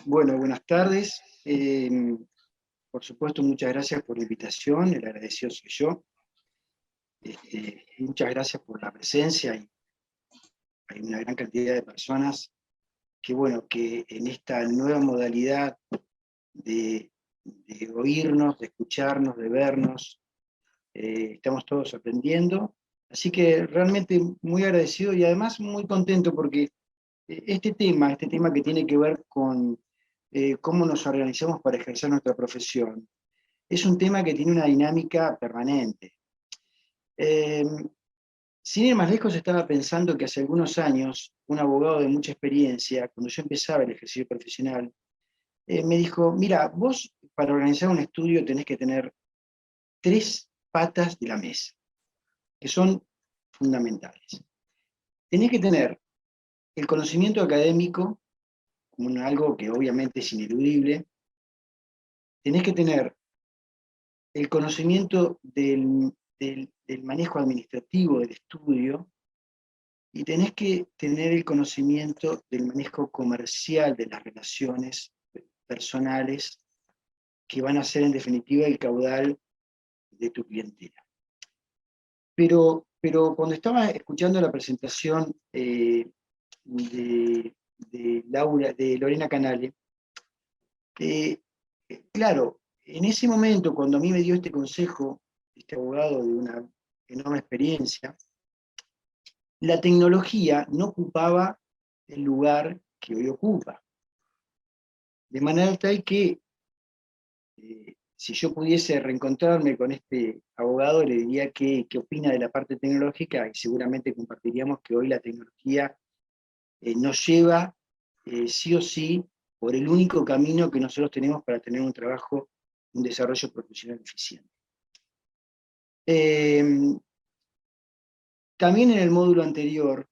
Bueno, buenas tardes. Por supuesto, muchas gracias por la invitación, el agradecido soy yo. Muchas gracias por la presencia. Hay una gran cantidad de personas que, bueno, que en esta nueva modalidad de oírnos, de escucharnos, de vernos, estamos todos aprendiendo. Así que realmente muy agradecido y además muy contento porque este tema que tiene que ver con cómo nos organizamos para ejercer nuestra profesión, es un tema que tiene una dinámica permanente. Eh, Sin ir más lejos, estaba pensando que hace algunos años, un abogado de mucha experiencia, cuando yo empezaba el ejercicio profesional, me dijo, mira, vos para organizar un estudio tenés que tener tres patas de la mesa, que son fundamentales. Tenés que tener el conocimiento académico, como algo que obviamente es ineludible. Tenés que tener el conocimiento del manejo administrativo del estudio, y tenés que tener el conocimiento del manejo comercial de las relaciones personales que van a ser en definitiva el caudal de tu clientela. Pero cuando estaba escuchando la presentación de Lorena Canale, eh, claro, en ese momento cuando a mí me dio este consejo, este abogado de una enorme experiencia, la tecnología no ocupaba el lugar que hoy ocupa. De manera tal que si yo pudiese reencontrarme con este abogado, le diría qué opina de la parte tecnológica, y seguramente compartiríamos que hoy la tecnología nos lleva sí o sí por el único camino que nosotros tenemos para tener un trabajo, un desarrollo profesional eficiente. También en el módulo anterior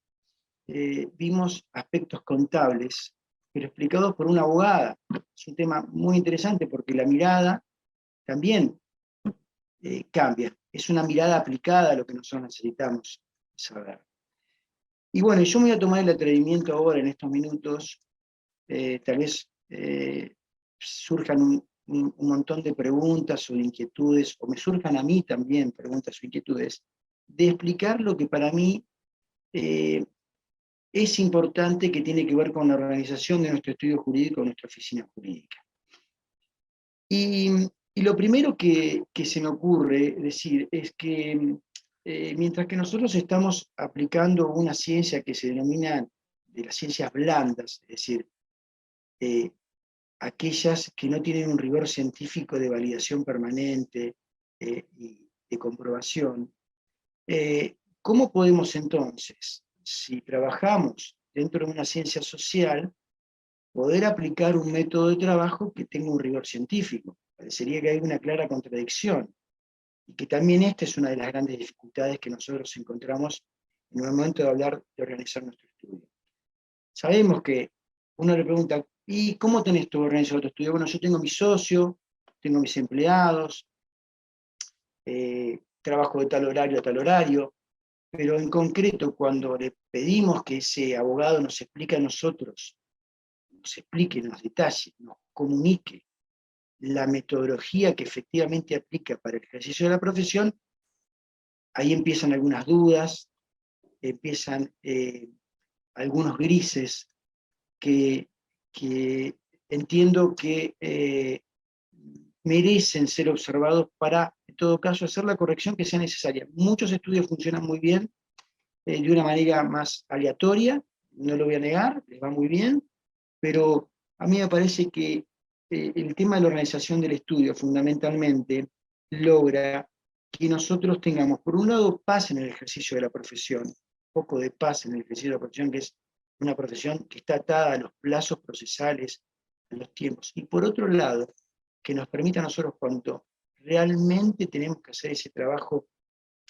vimos aspectos contables, pero explicados por una abogada. Es un tema muy interesante porque la mirada también cambia. Es una mirada aplicada a lo que nosotros necesitamos saber. Y bueno, yo me voy a tomar el atrevimiento ahora en estos minutos, tal vez surjan un montón de preguntas o de inquietudes, o me surjan a mí también preguntas o inquietudes, de explicar lo que para mí es importante, que tiene que ver con la organización de nuestro estudio jurídico, nuestra oficina jurídica. Y lo primero que se me ocurre decir es que mientras que nosotros estamos aplicando una ciencia que se denomina de las ciencias blandas, es decir, eh, aquellas que no tienen un rigor científico de validación permanente y de comprobación, ¿cómo podemos entonces, si trabajamos dentro de una ciencia social, poder aplicar un método de trabajo que tenga un rigor científico? Parecería que hay una clara contradicción, y que también esta es una de las grandes dificultades que nosotros encontramos en el momento de hablar de organizar nuestro estudio. Sabemos que uno le pregunta, ¿y cómo tenés tú organizado tu estudio? Bueno, yo tengo mi socio, tengo mis empleados, trabajo de tal horario a tal horario, pero en concreto cuando le pedimos que ese abogado nos explique a nosotros, nos explique, nos detalle, nos comunique la metodología que efectivamente aplica para el ejercicio de la profesión, ahí empiezan algunas dudas, empiezan algunos grises que entiendo que merecen ser observados para, en todo caso, hacer la corrección que sea necesaria. Muchos estudios funcionan muy bien de una manera más aleatoria, no lo voy a negar, les va muy bien, pero a mí me parece que el tema de la organización del estudio fundamentalmente logra que nosotros tengamos, por un lado, paz en el ejercicio de la profesión, un poco de paz en el ejercicio de la profesión, que es una profesión que está atada a los plazos procesales, a los tiempos, y por otro lado, que nos permita a nosotros, cuando realmente tenemos que hacer ese trabajo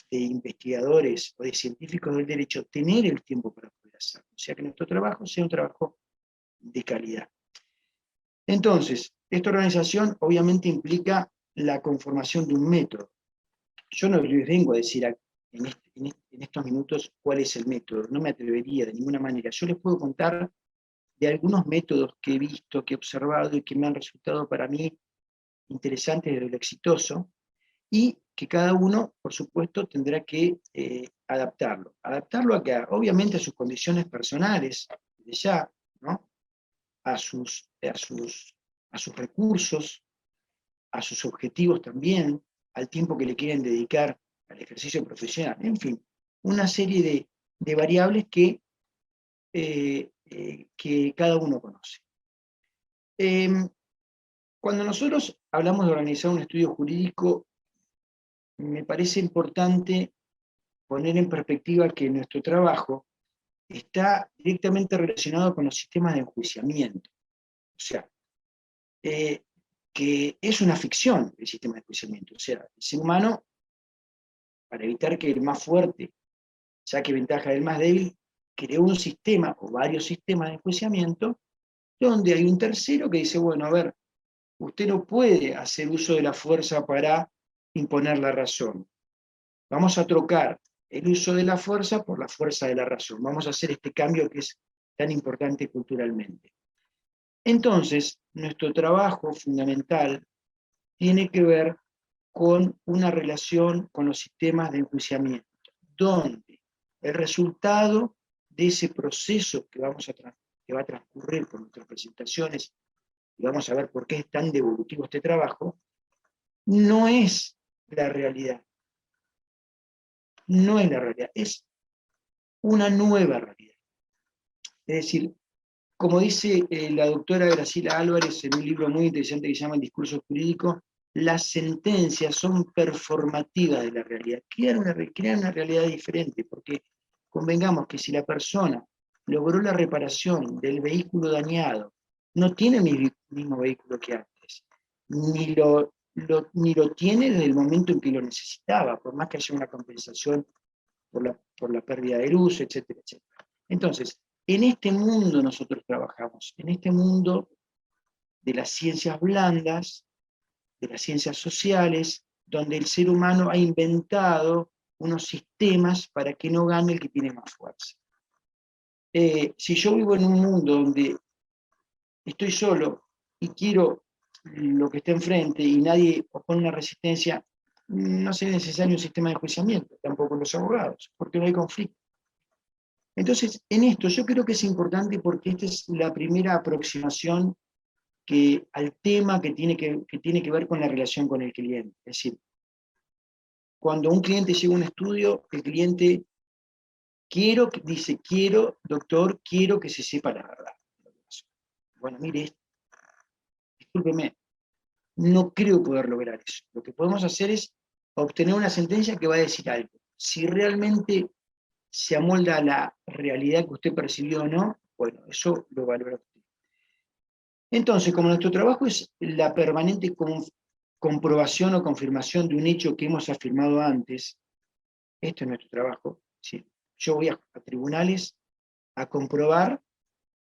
de investigadores o de científicos del derecho, tener el tiempo para poder hacerlo, o sea, que nuestro trabajo sea un trabajo de calidad. Entonces, esta organización obviamente implica la conformación de un método. Yo no les vengo a decir en estos minutos cuál es el método, no me atrevería de ninguna manera. Yo les puedo contar de algunos métodos que he visto, que he observado y que me han resultado para mí interesantes de lo exitoso, y que cada uno, por supuesto, tendrá que adaptarlo. Adaptarlo obviamente a sus condiciones personales, de ya, ¿no? A sus recursos, a sus objetivos también, al tiempo que le quieren dedicar al ejercicio profesional, en fin, una serie de variables que cada uno conoce. Cuando nosotros hablamos de organizar un estudio jurídico, me parece importante poner en perspectiva que nuestro trabajo está directamente relacionado con los sistemas de enjuiciamiento. O sea, que es una ficción el sistema de enjuiciamiento. O sea, el ser humano, para evitar que el más fuerte saque ventaja del más débil, creó un sistema o varios sistemas de enjuiciamiento donde hay un tercero que dice, bueno, a ver, usted no puede hacer uso de la fuerza para imponer la razón. Vamos a trocar el uso de la fuerza por la fuerza de la razón. Vamos a hacer este cambio que es tan importante culturalmente. Entonces, nuestro trabajo fundamental tiene que ver con una relación con los sistemas de enjuiciamiento, donde el resultado de ese proceso que va a transcurrir por nuestras presentaciones, y vamos a ver por qué es tan devolutivo este trabajo, no es la realidad. No es la realidad, es una nueva realidad. Es decir, como dice la doctora Graciela Álvarez en un libro muy interesante que se llama El discurso jurídico, las sentencias son performativas de la realidad, crean una realidad diferente, porque convengamos que si la persona logró la reparación del vehículo dañado, no tiene el mismo vehículo que antes, ni lo tiene desde el momento en que lo necesitaba, por más que haya una compensación por la pérdida de luz, etcétera, etcétera. Entonces, en este mundo nosotros trabajamos, en este mundo de las ciencias blandas, de las ciencias sociales, donde el ser humano ha inventado unos sistemas para que no gane el que tiene más fuerza. Si yo vivo en un mundo donde estoy solo y quiero lo que está enfrente y nadie opone una resistencia, no sería necesario un sistema de enjuiciamiento, tampoco los abogados, porque no hay conflicto. Entonces, en esto yo creo que es importante porque esta es la primera aproximación al tema que tiene que ver con la relación con el cliente. Es decir, cuando un cliente llega a un estudio, el cliente dice, doctor, quiero que se sepa la verdad. Bueno, mire, discúlpeme, no creo poder lograr eso. Lo que podemos hacer es obtener una sentencia que va a decir algo. Si realmente se amolda a la realidad que usted percibió o no, bueno, eso lo valora usted. Entonces, como nuestro trabajo es la permanente comprobación o confirmación de un hecho que hemos afirmado antes, esto es nuestro trabajo, ¿sí? Yo voy a tribunales a comprobar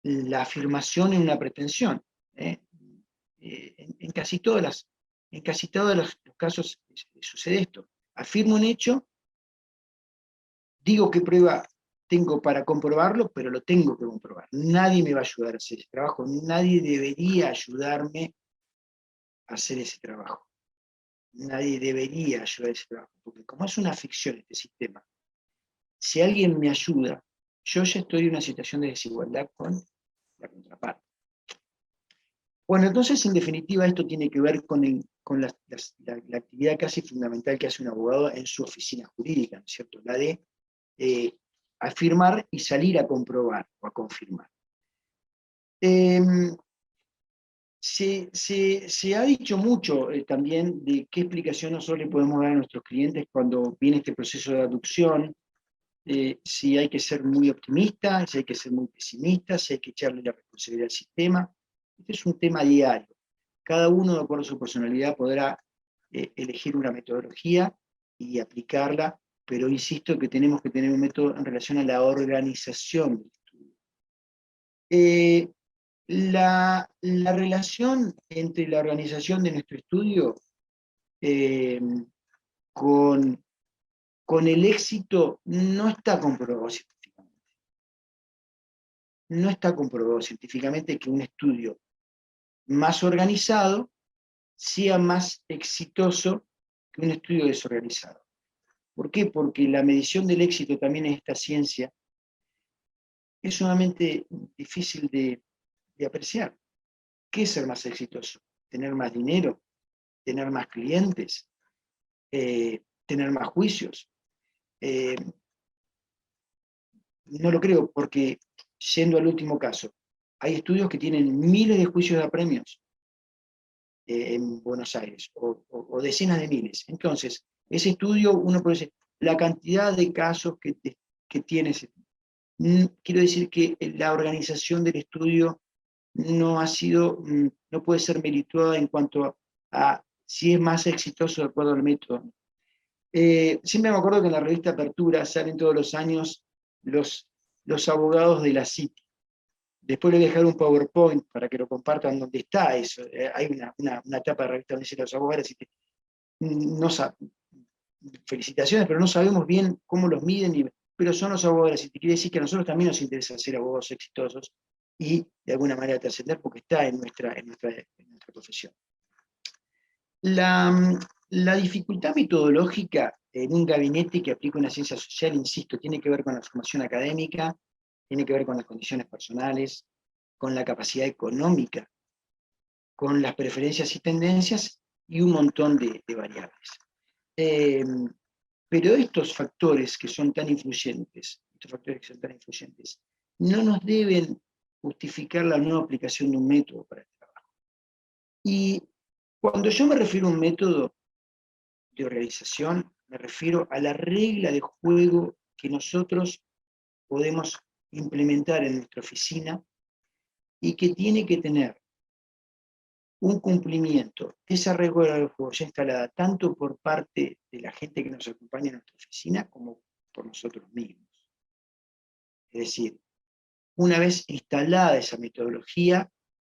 la afirmación en una pretensión. En casi todos los casos sucede esto. Afirmo un hecho, digo qué prueba tengo para comprobarlo, pero lo tengo que comprobar. Nadie me va a ayudar a hacer ese trabajo, nadie debería ayudarme a hacer ese trabajo. Nadie debería ayudar a ese trabajo, porque como es una ficción este sistema, si alguien me ayuda, yo ya estoy en una situación de desigualdad con la contraparte. Bueno, entonces, en definitiva, esto tiene que ver con la actividad casi fundamental que hace un abogado en su oficina jurídica, ¿no es cierto? La de afirmar y salir a comprobar o a confirmar. Se ha dicho mucho también de qué explicación nosotros le podemos dar a nuestros clientes cuando viene este proceso de aducción, si hay que ser muy optimista, si hay que ser muy pesimista, si hay que echarle la responsabilidad al sistema. Este es un tema diario. Cada uno, de acuerdo a su personalidad, podrá elegir una metodología y aplicarla, pero insisto que tenemos que tener un método en relación a la organización del estudio. La relación entre la organización de nuestro estudio con el éxito no está comprobado científicamente. no está comprobado científicamente que un estudio más organizado sea más exitoso que un estudio desorganizado. ¿Por qué? Porque la medición del éxito también en esta ciencia es sumamente difícil de apreciar. ¿Qué es ser más exitoso? ¿Tener más dinero? ¿Tener más clientes? ¿Tener más juicios? No lo creo, porque, yendo al último caso, hay estudios que tienen miles de juicios de apremios en Buenos Aires, o decenas de miles. Entonces, ese estudio, uno puede decir, la cantidad de casos que tiene ese. Quiero decir que la organización del estudio no ha sido, no puede ser merituada en cuanto a si es más exitoso de acuerdo al método. Siempre me acuerdo que en la revista Apertura salen todos los años los abogados de la City. Después le voy a dejar un PowerPoint para que lo compartan donde está eso. Hay una etapa de revista donde dice los abogados de la City. No felicitaciones, pero no sabemos bien cómo los miden, pero son los abogados de la City. Quiere decir que a nosotros también nos interesa ser abogados exitosos y de alguna manera trascender porque está en nuestra profesión. La dificultad metodológica en un gabinete que aplica una ciencia social, insisto, tiene que ver con la formación académica, tiene que ver con las condiciones personales, con la capacidad económica, con las preferencias y tendencias y un montón de variables. Pero estos factores que son tan influyentes, no nos deben justificar la no aplicación de un método para el trabajo. Y cuando yo me refiero a un método de organización, me refiero a la regla de juego que nosotros podemos implementar en nuestra oficina y que tiene que tener un cumplimiento de esa regla de juego ya instalada tanto por parte de la gente que nos acompaña en nuestra oficina como por nosotros mismos. Es decir, una vez instalada esa metodología,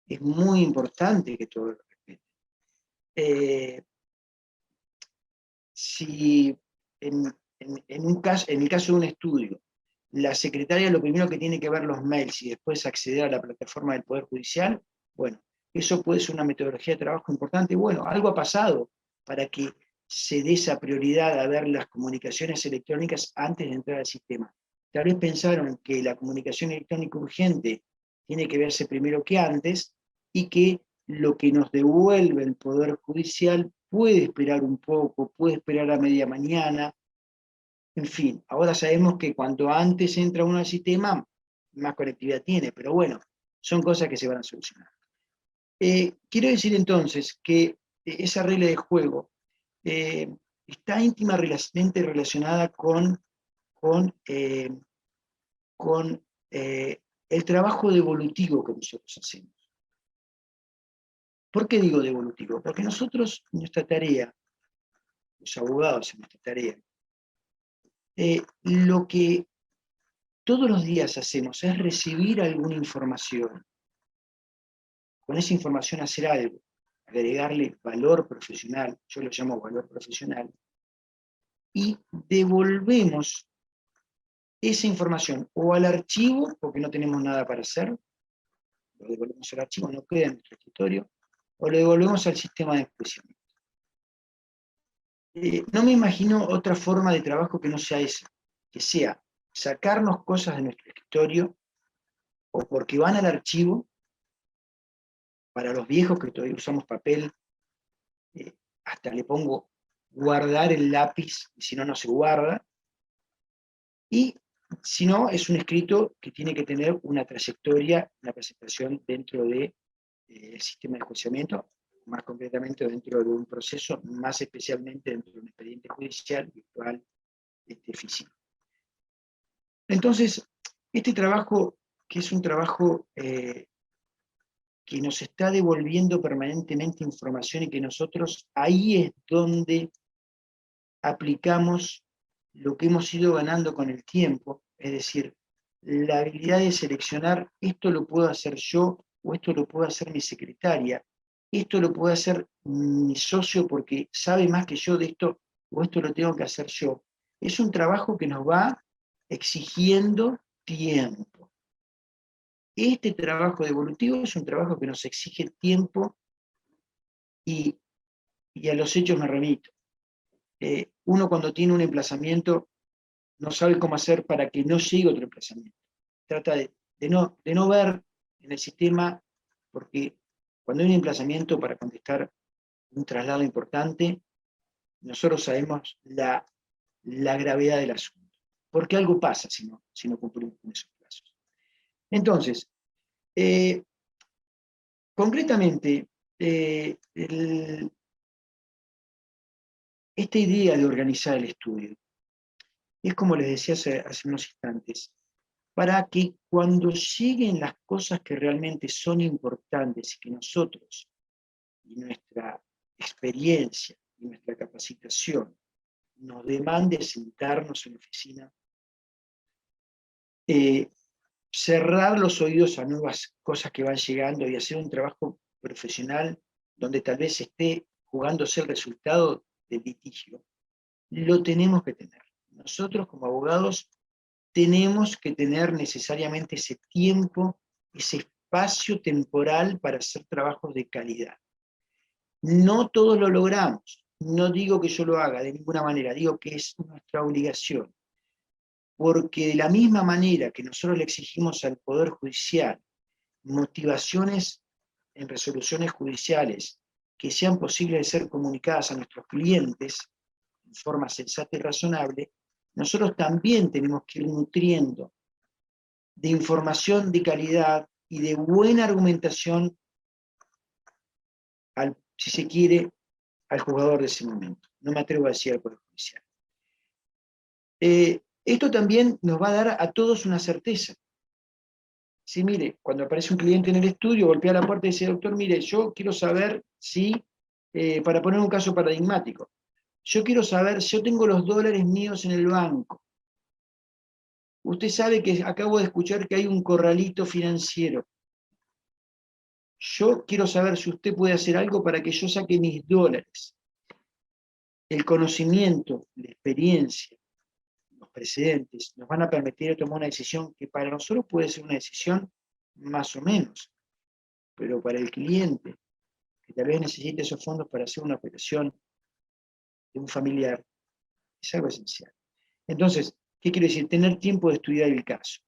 es muy importante que todos lo respeten. Si en el caso de un estudio, la secretaria lo primero que tiene que ver los mails y después acceder a la plataforma del Poder Judicial, bueno, eso puede ser una metodología de trabajo importante. Bueno, algo ha pasado para que se dé esa prioridad a ver las comunicaciones electrónicas antes de entrar al sistema. Tal vez pensaron que la comunicación electrónica urgente tiene que verse primero que antes y que lo que nos devuelve el Poder Judicial puede esperar un poco, puede esperar a media mañana. En fin, ahora sabemos que cuanto antes entra uno al sistema, más conectividad tiene, pero bueno, son cosas que se van a solucionar. Quiero decir entonces que esa regla de juego está íntimamente relacionada con el trabajo devolutivo que nosotros hacemos. ¿Por qué digo devolutivo? Porque nosotros, nuestra tarea, los abogados en nuestra tarea, lo que todos los días hacemos es recibir alguna información, con esa información hacer algo, agregarle valor profesional, yo lo llamo valor profesional, y devolvemos esa información o al archivo, porque no tenemos nada para hacer, lo devolvemos al archivo, no queda en nuestro escritorio, o lo devolvemos al sistema de enjuiciamiento. No me imagino otra forma de trabajo que no sea esa, que sea sacarnos cosas de nuestro escritorio, o porque van al archivo, para los viejos que todavía usamos papel, hasta le pongo guardar el lápiz, si no, no se guarda, y si no, es un escrito que tiene que tener una trayectoria, una presentación dentro del sistema de enjuiciamiento, más concretamente dentro de un proceso, más especialmente dentro de un expediente judicial, virtual, físico. Entonces, este trabajo, que es un trabajo que nos está devolviendo permanentemente información y que nosotros ahí es donde aplicamos lo que hemos ido ganando con el tiempo, es decir, la habilidad de seleccionar, esto lo puedo hacer yo, o esto lo puedo hacer mi secretaria, esto lo puede hacer mi socio porque sabe más que yo de esto, o esto lo tengo que hacer yo. Es un trabajo que nos va exigiendo tiempo. este trabajo devolutivo es un trabajo que nos exige tiempo y a los hechos me remito. Uno cuando tiene un emplazamiento no sabe cómo hacer para que no llegue otro emplazamiento. Trata de no ver en el sistema, porque cuando hay un emplazamiento para contestar un traslado importante, nosotros sabemos la gravedad del asunto. Porque algo pasa si no cumplimos con esos plazos. Entonces, concretamente, esta idea de organizar el estudio es como les decía hace unos instantes, para que cuando lleguen las cosas que realmente son importantes y que nosotros, y nuestra experiencia, y nuestra capacitación, nos demande sentarnos en la oficina, cerrar los oídos a nuevas cosas que van llegando y hacer un trabajo profesional donde tal vez esté jugándose el resultado del litigio, lo tenemos que tener. Nosotros como abogados tenemos que tener necesariamente ese tiempo, ese espacio temporal para hacer trabajos de calidad. No todos lo logramos, no digo que yo lo haga de ninguna manera, digo que es nuestra obligación, porque de la misma manera que nosotros le exigimos al Poder Judicial motivaciones en resoluciones judiciales que sean posibles de ser comunicadas a nuestros clientes en forma sensata y razonable, nosotros también tenemos que ir nutriendo de información de calidad y de buena argumentación, si se quiere, al jugador de ese momento. No me atrevo a decir al Poder Judicial. Esto también nos va a dar a todos una certeza. Sí, mire, cuando aparece un cliente en el estudio, golpea la puerta y dice, doctor, mire, yo quiero saber si, para poner un caso paradigmático, yo quiero saber si yo tengo los dólares míos en el banco. Usted sabe que acabo de escuchar que hay un corralito financiero. Yo quiero saber si usted puede hacer algo para que yo saque mis dólares. El conocimiento, la experiencia, los precedentes, nos van a permitir tomar una decisión que para nosotros puede ser una decisión más o menos, pero para el cliente, que tal vez necesite esos fondos para hacer una operación de un familiar, es algo esencial. Entonces, ¿qué quiero decir? Tener tiempo de estudiar el caso.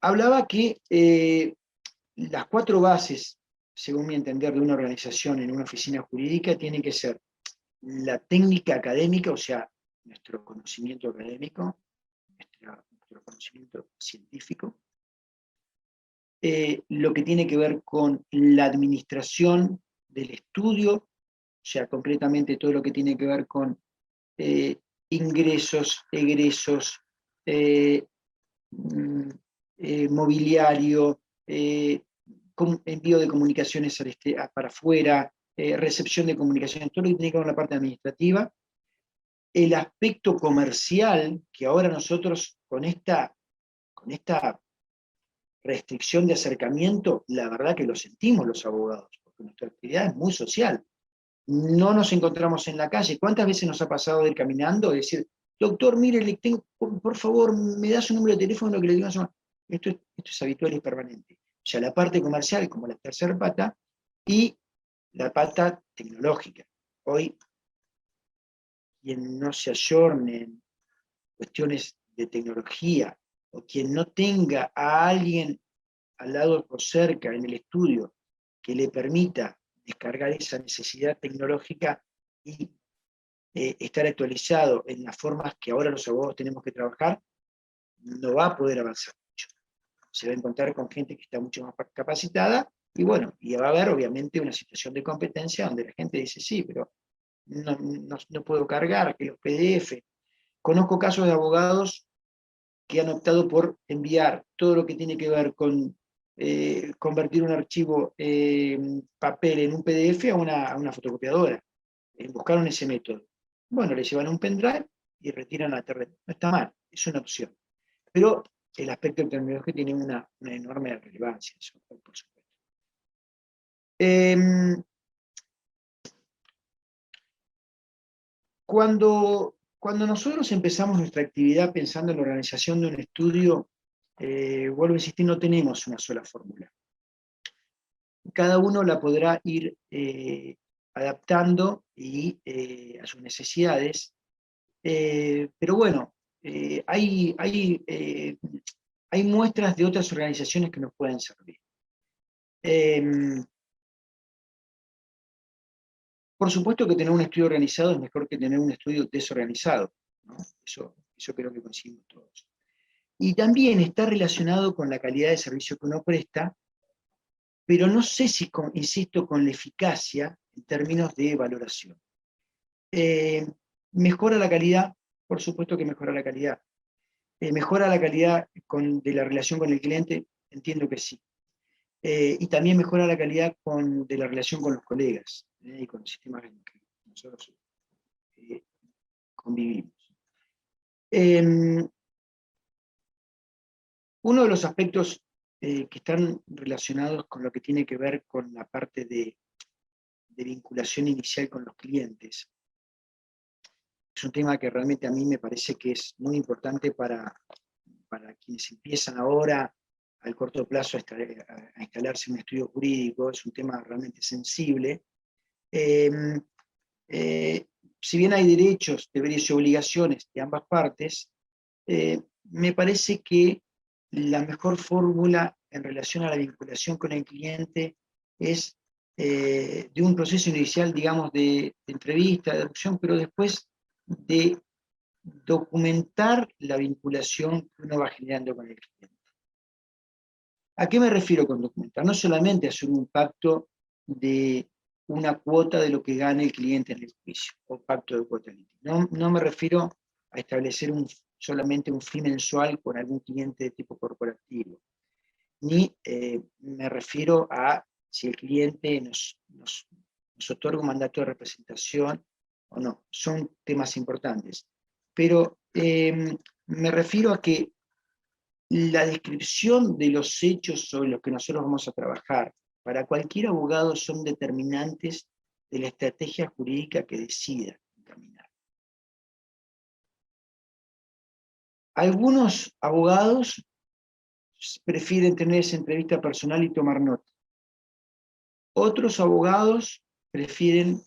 Hablaba que las 4 bases, según mi entender, de una organización en una oficina jurídica tienen que ser la técnica académica, o sea, nuestro conocimiento académico, nuestro conocimiento científico, lo que tiene que ver con la administración del estudio, o sea, concretamente todo lo que tiene que ver con ingresos, egresos, mobiliario, envío de comunicaciones para afuera, recepción de comunicaciones, todo lo que tiene que ver con la parte administrativa, el aspecto comercial, que ahora nosotros con esta restricción de acercamiento, la verdad que lo sentimos los abogados, porque nuestra actividad es muy social. No nos encontramos en la calle. ¿Cuántas veces nos ha pasado de ir caminando y decir, doctor, mire, le tengo, por favor, me da su número de teléfono que le digo? Esto es habitual y permanente. O sea, la parte comercial como la tercera pata y la pata tecnológica. Hoy, quien no se ayorne en cuestiones de tecnología o quien no tenga a alguien al lado o cerca en el estudio que le permita descargar esa necesidad tecnológica y estar actualizado en las formas que ahora los abogados tenemos que trabajar, no va a poder avanzar mucho. Se va a encontrar con gente que está mucho más capacitada, y bueno, y va a haber obviamente una situación de competencia donde la gente dice, sí, pero no puedo cargar, que los PDF. Conozco casos de abogados que han optado por enviar todo lo que tiene que ver con convertir un archivo papel en un PDF a una fotocopiadora. Buscaron ese método. Bueno, le llevan un pendrive y retiran la terreno. No está mal, es una opción. Pero el aspecto tecnológico tiene una enorme relevancia, eso, por supuesto. Cuando nosotros empezamos nuestra actividad pensando en la organización de un estudio, vuelvo a insistir, no tenemos una sola fórmula. Cada uno la podrá ir adaptando a sus necesidades, pero bueno, hay muestras de otras organizaciones que nos pueden servir. Por supuesto que tener un estudio organizado es mejor que tener un estudio desorganizado, ¿no? Eso creo que coincidimos todos. Y también está relacionado con la calidad de servicio que uno presta, pero no sé si, insisto, con la eficacia en términos de valoración. ¿Mejora la calidad? Por supuesto que mejora la calidad. ¿Mejora la calidad de la relación con el cliente? Entiendo que sí. Y también mejora la calidad de la relación con los colegas y con los sistemas en los que nosotros convivimos. Uno de los aspectos que están relacionados con lo que tiene que ver con la parte de vinculación inicial con los clientes es un tema que realmente a mí me parece que es muy importante para quienes empiezan ahora al corto plazo a instalarse en un estudio jurídico. Es un tema realmente sensible. Si bien hay derechos, deberes y obligaciones de ambas partes, me parece que la mejor fórmula en relación a la vinculación con el cliente es de un proceso inicial, digamos, de entrevista, de adopción, pero después de documentar la vinculación que uno va generando con el cliente. ¿A qué me refiero con documentar? No solamente hacer un pacto de una cuota de lo que gane el cliente en el juicio, o pacto de cuota litigio. No me refiero a establecer solamente un fee mensual con algún cliente de tipo corporativo, ni me refiero a si el cliente nos otorga un mandato de representación o no. Son temas importantes. Pero me refiero a que la descripción de los hechos sobre los que nosotros vamos a trabajar, para cualquier abogado son determinantes de la estrategia jurídica que decida encaminar. Algunos abogados prefieren tener esa entrevista personal y tomar nota. Otros abogados prefieren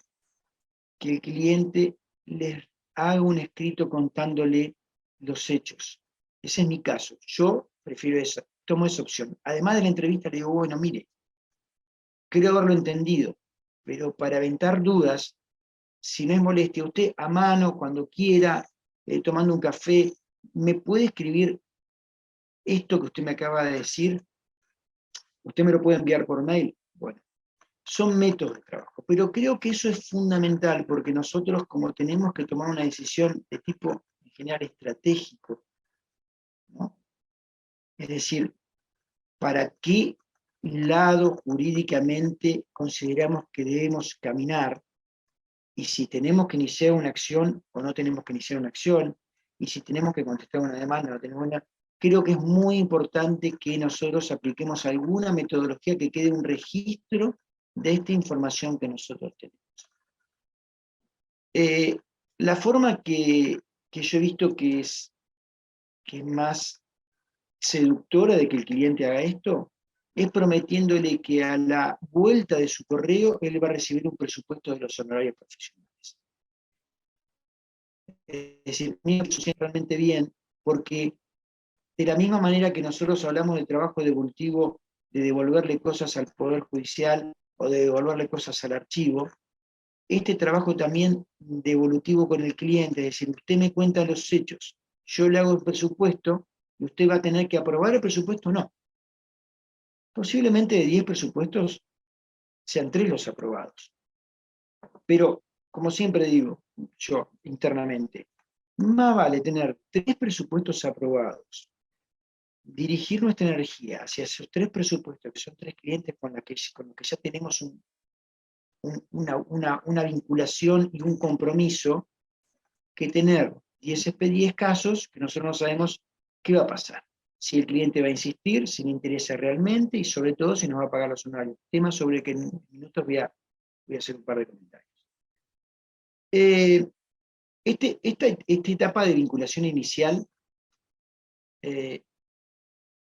que el cliente les haga un escrito contándole los hechos. Ese es mi caso. Yo prefiero esa, tomo esa opción. Además de la entrevista le digo, bueno, mire, creo haberlo entendido, pero para aventar dudas, si no es molestia, usted a mano, cuando quiera, tomando un café, ¿me puede escribir esto que usted me acaba de decir? ¿Usted me lo puede enviar por mail? Bueno, son métodos de trabajo, pero creo que eso es fundamental, porque nosotros, como tenemos que tomar una decisión de tipo, en general, estratégico, ¿no? Es decir, ¿para qué lado jurídicamente consideramos que debemos caminar? Y si tenemos que iniciar una acción o no tenemos que iniciar una acción, y si tenemos que contestar una demanda o no tenemos una, creo que es muy importante que nosotros apliquemos alguna metodología que quede un registro de esta información que nosotros tenemos. La forma que yo he visto que es más seductora de que el cliente haga esto es prometiéndole que a la vuelta de su correo él va a recibir un presupuesto de los honorarios profesionales. Es decir, me funciona realmente bien, porque de la misma manera que nosotros hablamos del trabajo devolutivo, de devolverle cosas al Poder Judicial o de devolverle cosas al archivo, este trabajo también devolutivo con el cliente, es decir, usted me cuenta los hechos, yo le hago el presupuesto, y usted va a tener que aprobar el presupuesto o no. Posiblemente de 10 presupuestos sean 3 los aprobados. Pero, como siempre digo yo internamente, más vale tener 3 presupuestos aprobados, dirigir nuestra energía hacia esos 3 presupuestos, que son 3 clientes con los que ya tenemos una vinculación y un compromiso, que tener 10 casos que nosotros no sabemos qué va a pasar. Si el cliente va a insistir, si le interesa realmente y sobre todo si nos va a pagar los honorarios. Tema sobre el que en minutos voy a hacer un par de comentarios. Esta etapa de vinculación inicial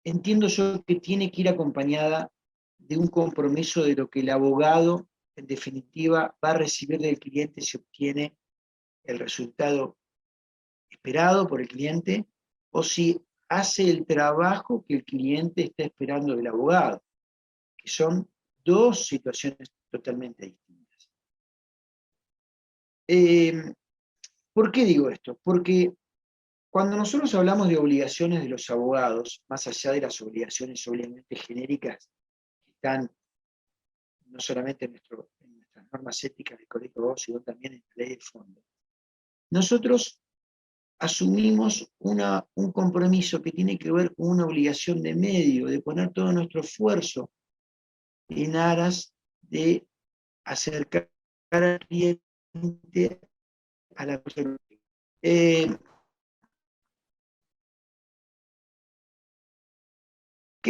entiendo yo que tiene que ir acompañada de un compromiso de lo que el abogado, en definitiva, va a recibir del cliente si obtiene el resultado esperado por el cliente, o si hace el trabajo que el cliente está esperando del abogado, que son dos situaciones totalmente distintas. ¿Por qué digo esto? Porque cuando nosotros hablamos de obligaciones de los abogados, más allá de las obligaciones obviamente genéricas que están no solamente en nuestras normas éticas del Colegio de Abogados, sino también en la ley de fondo, nosotros asumimos un compromiso que tiene que ver con una obligación de medio, de poner todo nuestro esfuerzo en aras de acercar al cliente a la persona. ¿Qué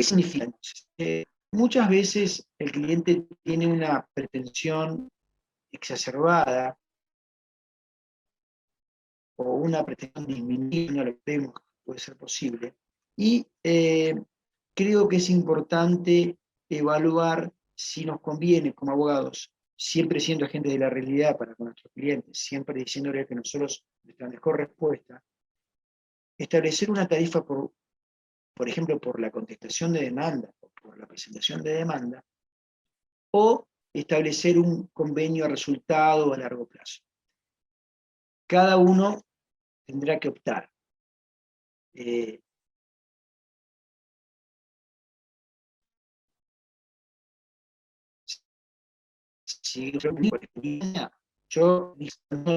significa? Muchas veces el cliente tiene una pretensión exacerbada o una pretensión disminuida, no lo vemos que puede ser posible, y creo que es importante evaluar si nos conviene como abogados, siempre siendo agentes de la realidad para con nuestros clientes, siempre diciéndoles que nosotros, nuestra mejor respuesta, establecer una tarifa por ejemplo, por la contestación de demanda, o por la presentación de demanda, o establecer un convenio a resultado a largo plazo. Cada uno tendrá que optar. Si yo no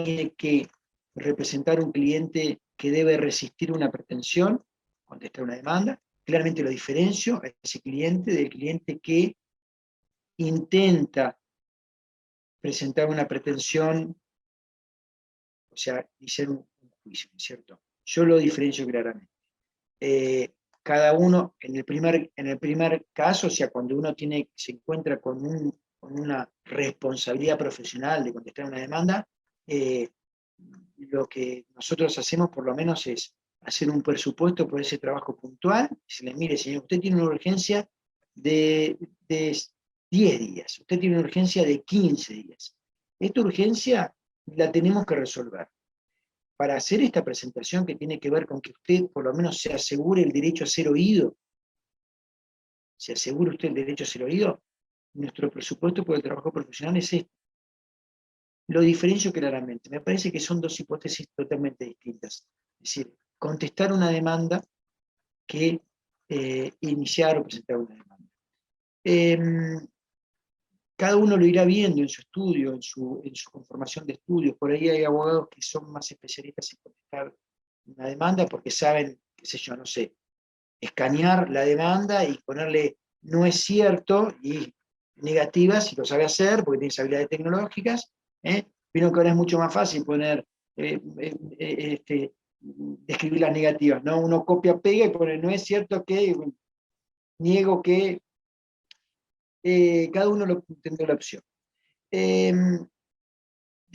tiene que representar un cliente que debe resistir una pretensión, contestar una demanda, claramente lo diferencio a ese cliente del cliente que intenta presentar una pretensión, o sea, iniciar un juicio, ¿no es cierto? Yo lo diferencio claramente. Cada uno, en el primer caso, o sea, cuando uno se encuentra con una responsabilidad profesional de contestar una demanda, lo que nosotros hacemos por lo menos es hacer un presupuesto por ese trabajo puntual, y se le mire, señor, usted tiene una urgencia de 10 días, usted tiene una urgencia de 15 días. Esta urgencia la tenemos que resolver. Para hacer esta presentación que tiene que ver con que usted por lo menos se asegure el derecho a ser oído, se asegure usted el derecho a ser oído, nuestro presupuesto por el trabajo profesional es este. Lo diferencio claramente. Me parece que son dos hipótesis totalmente distintas. Es decir, contestar una demanda que iniciar o presentar una demanda. Cada uno lo irá viendo en su estudio, en su conformación de estudios. Por ahí hay abogados que son más especialistas en contestar una demanda porque saben, qué sé yo, no sé, escanear la demanda y ponerle no es cierto y negativa si lo sabe hacer porque tiene habilidades tecnológicas. Vieron que ahora es mucho más fácil poner, describir las negativas, ¿no? Uno copia, pega y pone no es cierto que, niego que, cada uno tendrá la opción. De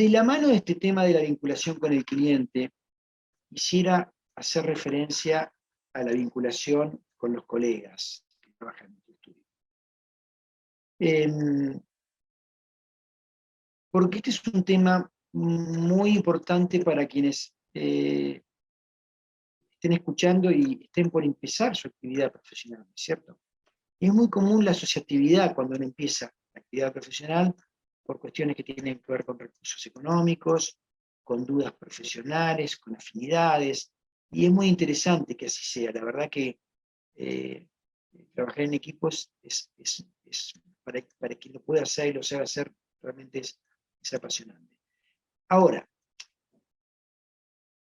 la mano de este tema de la vinculación con el cliente, quisiera hacer referencia a la vinculación con los colegas que trabajan en tu estudio. Porque este es un tema muy importante para quienes estén escuchando y estén por empezar su actividad profesional, ¿cierto? Es muy común la asociatividad cuando uno empieza la actividad profesional por cuestiones que tienen que ver con recursos económicos, con dudas profesionales, con afinidades, y es muy interesante que así sea. La verdad que trabajar en equipos para quien lo pueda hacer y lo sabe hacer, realmente es apasionante. Ahora,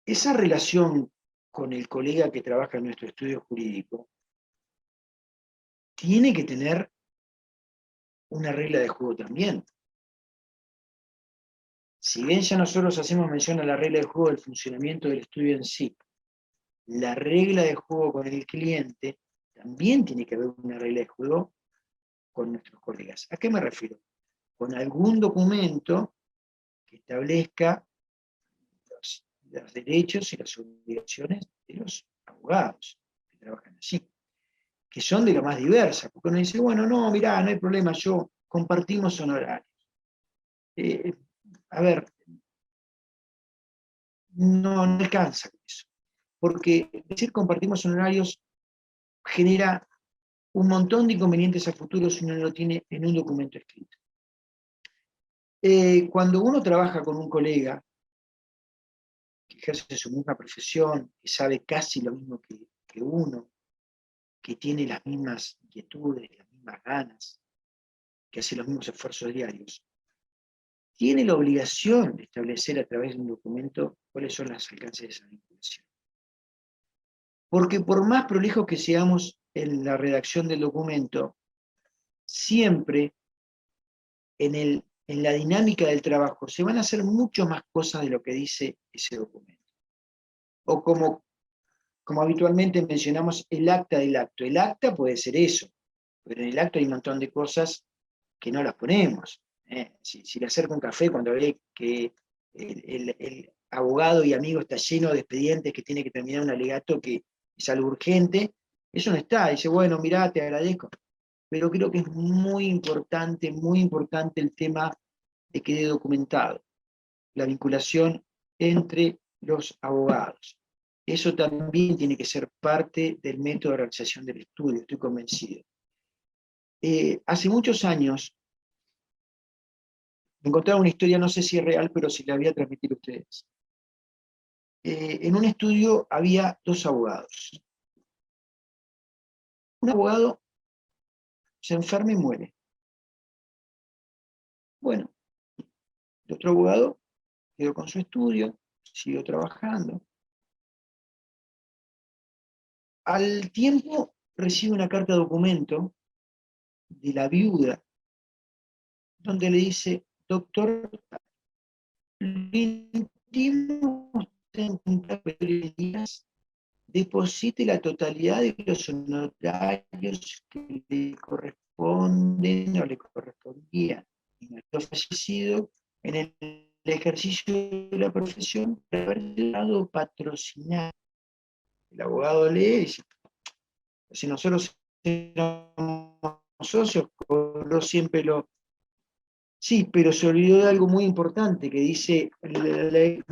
esa relación con el colega que trabaja en nuestro estudio jurídico tiene que tener una regla de juego también. Si bien ya nosotros hacemos mención a la regla de juego del funcionamiento del estudio en sí, la regla de juego con el cliente también tiene que haber una regla de juego con nuestros colegas. ¿A qué me refiero? Con algún documento que establezca los derechos y las obligaciones de los abogados que trabajan allí. que son de lo más diversas, porque uno dice, bueno, no, mirá, no hay problema, compartimos honorarios. A ver, no alcanza con eso, porque decir compartimos honorarios genera un montón de inconvenientes a futuro si uno no lo tiene en un documento escrito. Cuando uno trabaja con un colega que ejerce su misma profesión, que sabe casi lo mismo que uno, que tiene las mismas inquietudes, las mismas ganas, que hace los mismos esfuerzos diarios, tiene la obligación de establecer a través de un documento cuáles son los alcances de esa vinculación. Porque por más prolijos que seamos en la redacción del documento, siempre en la dinámica del trabajo se van a hacer mucho más cosas de lo que dice ese documento. O como habitualmente mencionamos, el acta del acto. El acta puede ser eso, pero en el acto hay un montón de cosas que no las ponemos. Si le acerco un café cuando ve que el abogado y amigo está lleno de expedientes que tiene que terminar un alegato que es algo urgente, eso no está. Dice, bueno, mirá, te agradezco. Pero creo que es muy importante el tema de que quede documentado la vinculación entre los abogados. Eso también tiene que ser parte del método de realización del estudio, estoy convencido. Hace muchos años, me encontraba una historia, no sé si es real, pero si la voy a transmitir a ustedes. En un estudio había 2 abogados. Un abogado se enferma y muere. Bueno, el otro abogado quedó con su estudio, siguió trabajando. Al tiempo recibe una carta de documento de la viuda, donde le dice, doctor, le instimo en días, deposite la totalidad de los honorarios que le corresponden o le correspondían a nuestro fallecido en el ejercicio de la profesión por haber dado patrocinar. El abogado lee y dice, si nosotros éramos socios, cobró siempre lo... Sí, pero se olvidó de algo muy importante que dice la ley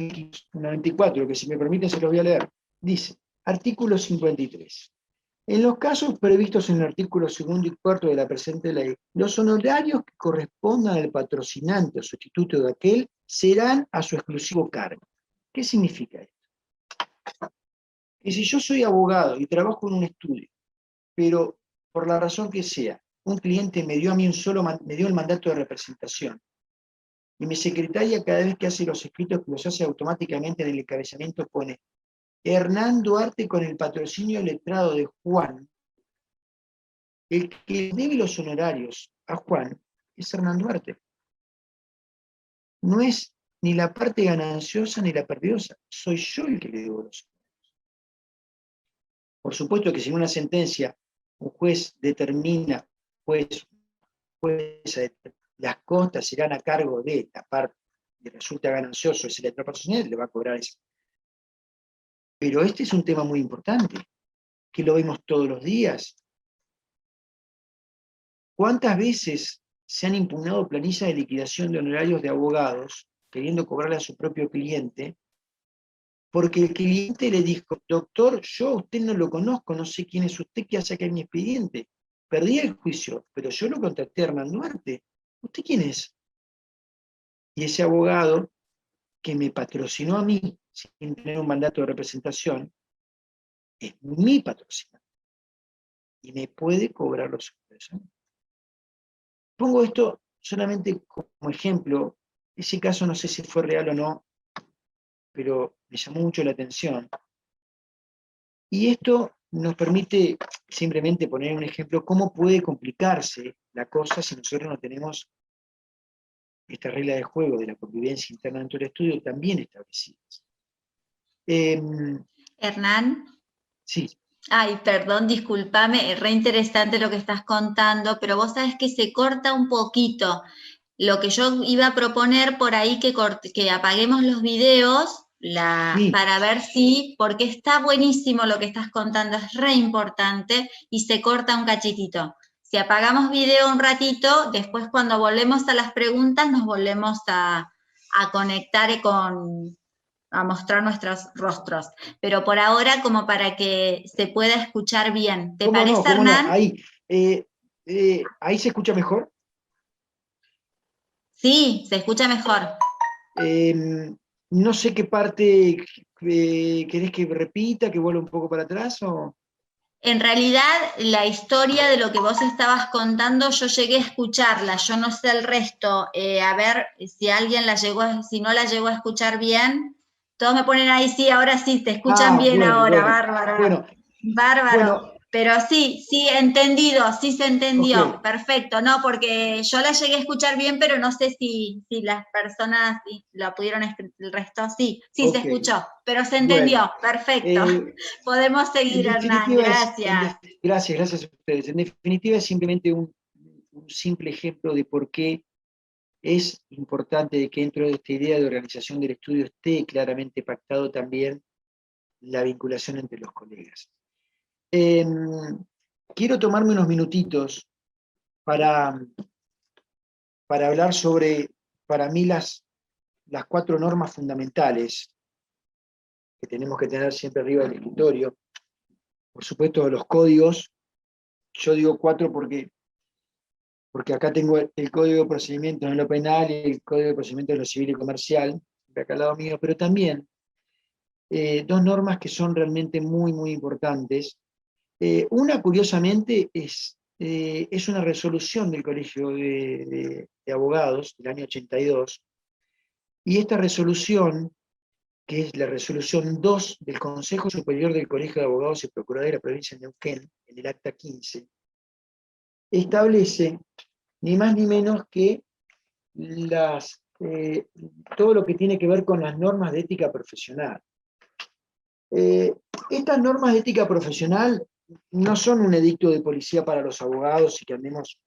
94, que si me permiten se los voy a leer. Dice, artículo 53. En los casos previstos en el artículo 2 y 4 de la presente ley, los honorarios que correspondan al patrocinante o sustituto de aquel serán a su exclusivo cargo. ¿Qué significa esto? Que si yo soy abogado y trabajo en un estudio, pero por la razón que sea, un cliente me dio a mí me dio el mandato de representación, y mi secretaria cada vez que hace los escritos, que los hace automáticamente en el encabezamiento, pone Hernán Duarte con el patrocinio letrado de Juan. El que debe los honorarios a Juan es Hernán Duarte. No es ni la parte gananciosa ni la perdiosa, soy yo el que le debo los honorarios. Por supuesto que si en una sentencia un juez determina, las costas serán a cargo de la parte que resulta ganancioso, es el letrado patrocinio, le va a cobrar eso. Pero este es un tema muy importante, que lo vemos todos los días. ¿Cuántas veces se han impugnado planillas de liquidación de honorarios de abogados, queriendo cobrarle a su propio cliente, porque el cliente le dijo, doctor, yo a usted no lo conozco, no sé quién es usted, qué hace acá en mi expediente? Perdí el juicio, pero yo lo contacté a Hernán Duarte. ¿Usted quién es? Y ese abogado, que me patrocinó a mí, sin tener un mandato de representación, es mi patrocinante. Y me puede cobrar los honorarios. Pongo esto solamente como ejemplo. Ese caso no sé si fue real o no, pero me llamó mucho la atención. Y esto nos permite simplemente poner un ejemplo, cómo puede complicarse la cosa si nosotros no tenemos esta regla de juego de la convivencia interna dentro del estudio también establecidas. Hernán. Sí. Ay, perdón, discúlpame, re interesante lo que estás contando, pero vos sabés que se corta un poquito. Lo que yo iba a proponer por ahí que apaguemos los videos, Sí, para ver si, porque está buenísimo lo que estás contando, es re importante y se corta un cachitito. Si apagamos video un ratito, después cuando volvemos a las preguntas nos volvemos a conectar a mostrar nuestros rostros. Pero por ahora, como para que se pueda escuchar bien. ¿Te cómo no, parece, cómo no. Hernán? Ahí se escucha mejor. Sí, se escucha mejor. No sé qué parte querés que repita, que vuelva un poco para atrás o... En realidad, la historia de lo que vos estabas contando, yo llegué a escucharla, yo no sé el resto. A ver si alguien si no la llegó a escuchar bien. Todos me ponen ahí, sí, ahora sí, te escuchan Ah, bien bueno, ahora, bueno, bárbaro, bueno, bárbaro. bueno, Pero sí, sí, entendido, sí se ok, entendió, perfecto, no, porque yo la llegué a escuchar bien, pero no sé si las personas la pudieron, el resto sí, sí se ok, escuchó, pero se bueno. entendió, perfecto. Eh, Podemos en seguir, Hernán, definitiva gracias. gracias, gracias a ustedes. En definitiva es simplemente un simple ejemplo de por qué es importante que dentro de esta idea de organización del estudio esté claramente pactado también la vinculación entre los colegas. Eh, Quiero tomarme unos minutitos para, para hablar sobre, para mí, las 4 normas fundamentales que tenemos que tener siempre arriba del escritorio. Por supuesto, los códigos. Yo digo 4 porque acá tengo el Código de Procedimientos en lo penal y el Código de Procedimientos en lo civil y comercial, acá al lado mío, pero también 2 normas que son realmente muy, muy importantes. Una, curiosamente, es una resolución del Colegio de Abogados del año 82, y esta resolución, que es la resolución 2 del Consejo Superior del Colegio de Abogados y Procuradores de la provincia de Neuquén, en el acta 15, establece ni más ni menos que todo lo que tiene que ver con las normas de ética profesional. Estas normas de ética profesional no son un edicto de policía para los abogados y que andemos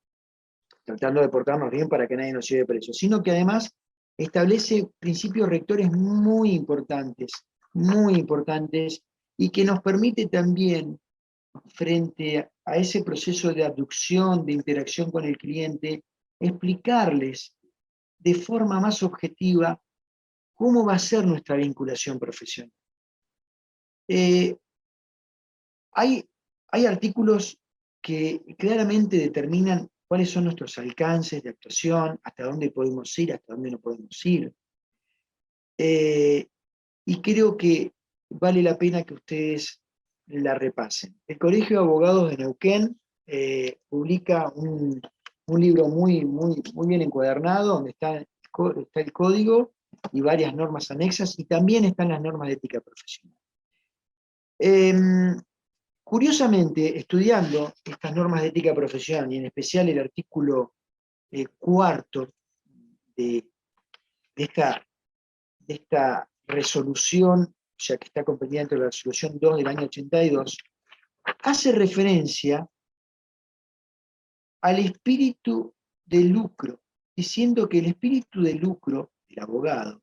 tratando de portarnos bien para que nadie nos lleve preso, sino que además establece principios rectores muy importantes, y que nos permite también, frente a ese proceso de abducción, de interacción con el cliente, explicarles de forma más objetiva cómo va a ser nuestra vinculación profesional. Eh, hay artículos que claramente determinan cuáles son nuestros alcances de actuación, hasta dónde podemos ir, hasta dónde no podemos ir. Y creo que vale la pena que ustedes la repasen. El Colegio de Abogados de Neuquén publica un libro muy bien encuadernado, donde está el código y varias normas anexas, y también están las normas de ética profesional. Curiosamente, estudiando estas normas de ética profesional, y en especial el artículo cuarto de esta resolución, o sea, que está comprendida dentro de la resolución 2 del año 82, hace referencia al espíritu de lucro, diciendo que el espíritu de lucro del abogado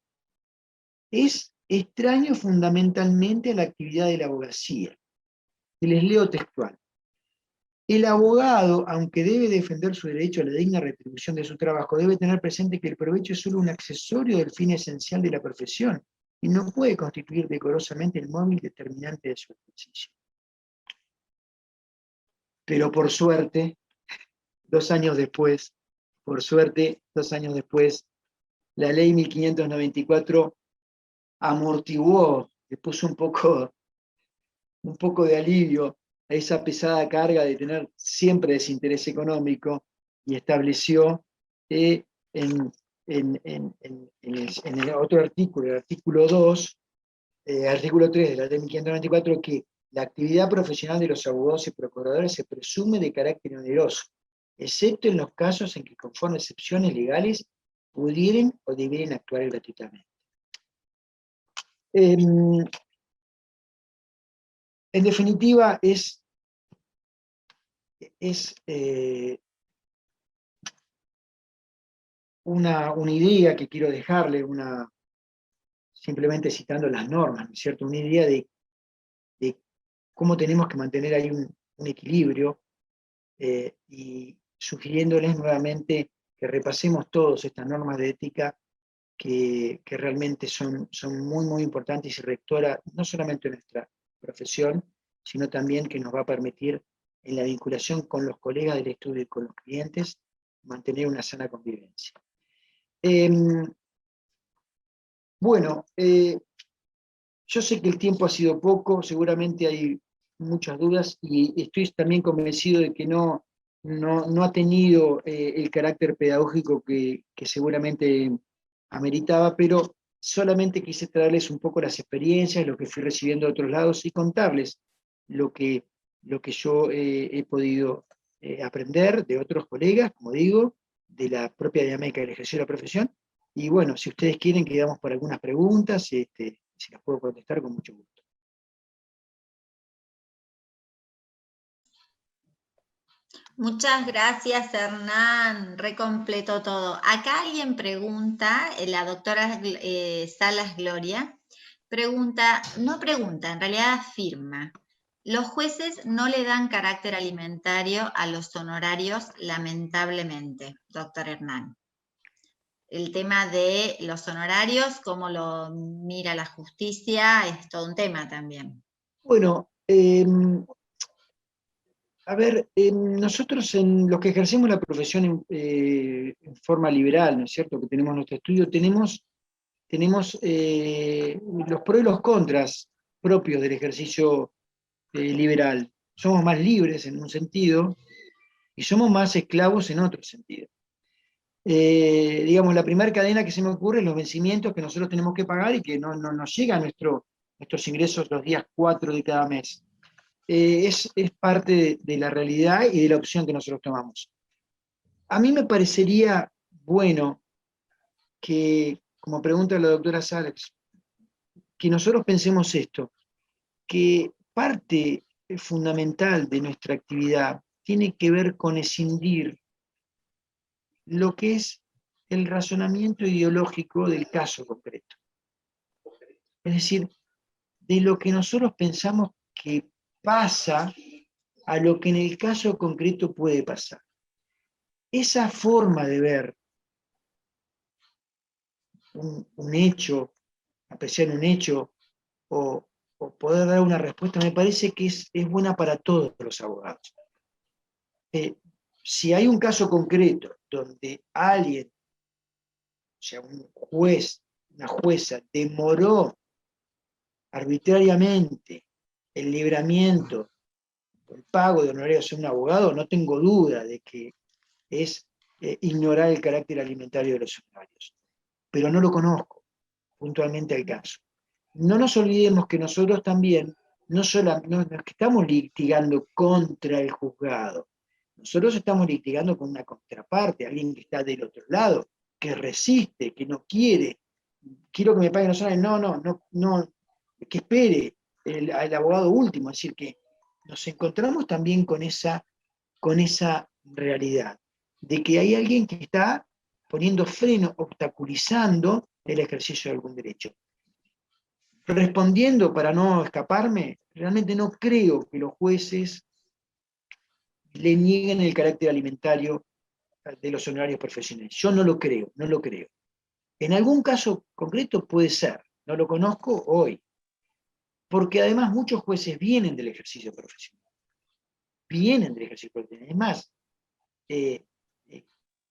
es extraño fundamentalmente a la actividad de la abogacía. Y les leo textual. El abogado, aunque debe defender su derecho a la digna retribución de su trabajo, debe tener presente que el provecho es solo un accesorio del fin esencial de la profesión y no puede constituir decorosamente el móvil determinante de su ejercicio. Pero por suerte, 2 años después, la ley 1594 amortiguó, le puso un poco de alivio a esa pesada carga de tener siempre desinterés económico, y estableció en el otro artículo, el artículo 2, artículo 3 de la ley 1594, que la actividad profesional de los abogados y procuradores se presume de carácter oneroso, excepto en los casos en que, conforme excepciones legales, pudieran o debieran actuar gratuitamente. En definitiva, es una idea que quiero dejarle, simplemente citando las normas, ¿no es cierto? Una idea de cómo tenemos que mantener ahí un equilibrio, y sugiriéndoles nuevamente que repasemos todas estas normas de ética que realmente son muy, muy importantes y rectora no solamente de nuestra profesión, sino también que nos va a permitir en la vinculación con los colegas del estudio y con los clientes, mantener una sana convivencia. Bueno, yo sé que el tiempo ha sido poco, seguramente hay muchas dudas, y estoy también convencido de que no ha tenido el carácter pedagógico que seguramente ameritaba, pero solamente quise traerles un poco las experiencias, lo que fui recibiendo de otros lados, y contarles lo que yo he podido aprender de otros colegas, como digo, de la propia dinámica del ejercicio de la profesión. Y bueno, si ustedes quieren, quedamos por algunas preguntas, si las puedo contestar con mucho gusto. Muchas gracias, Hernán, re completo todo. Acá alguien pregunta, la doctora Salas Gloria, no pregunta, en realidad afirma, los jueces no le dan carácter alimentario a los honorarios, lamentablemente, doctor Hernán. El tema de los honorarios, cómo lo mira la justicia, es todo un tema también. Bueno, a ver, nosotros en los que ejercemos la profesión en forma liberal, ¿no es cierto?, que tenemos nuestro estudio, tenemos los pros y los contras propios del ejercicio liberal. Somos más libres en un sentido y somos más esclavos en otro sentido. Digamos, la primera cadena que se me ocurre es los vencimientos que nosotros tenemos que pagar y que no nos llegan nuestros ingresos los días 4 de cada mes. Es parte de la realidad y de la opción que nosotros tomamos. A mí me parecería bueno que, como pregunta la doctora Salas, que nosotros pensemos esto, que parte fundamental de nuestra actividad tiene que ver con escindir lo que es el razonamiento ideológico del caso concreto. Es decir, de lo que nosotros pensamos que pasa a lo que en el caso concreto puede pasar. Esa forma de ver un hecho, apreciar un hecho, o poder dar una respuesta, me parece que es buena para todos los abogados. Si hay un caso concreto donde alguien, o sea, un juez, una jueza, demoró arbitrariamente el libramiento, el pago de honorarios a un abogado, no tengo duda de que es ignorar el carácter alimentario de los honorarios. Pero no lo conozco puntualmente al caso. No nos olvidemos que nosotros también no es que estamos litigando contra el juzgado, nosotros estamos litigando con una contraparte, alguien que está del otro lado, que resiste, que no quiere, quiero que me paguen los honorarios, no, que espere al abogado último. Es decir, que nos encontramos también con esa realidad, de que hay alguien que está poniendo freno, obstaculizando el ejercicio de algún derecho. Respondiendo para no escaparme, realmente no creo que los jueces le nieguen el carácter alimentario de los honorarios profesionales. Yo no lo creo. En algún caso concreto puede ser, no lo conozco hoy, porque además muchos jueces vienen del ejercicio profesional. Es más, y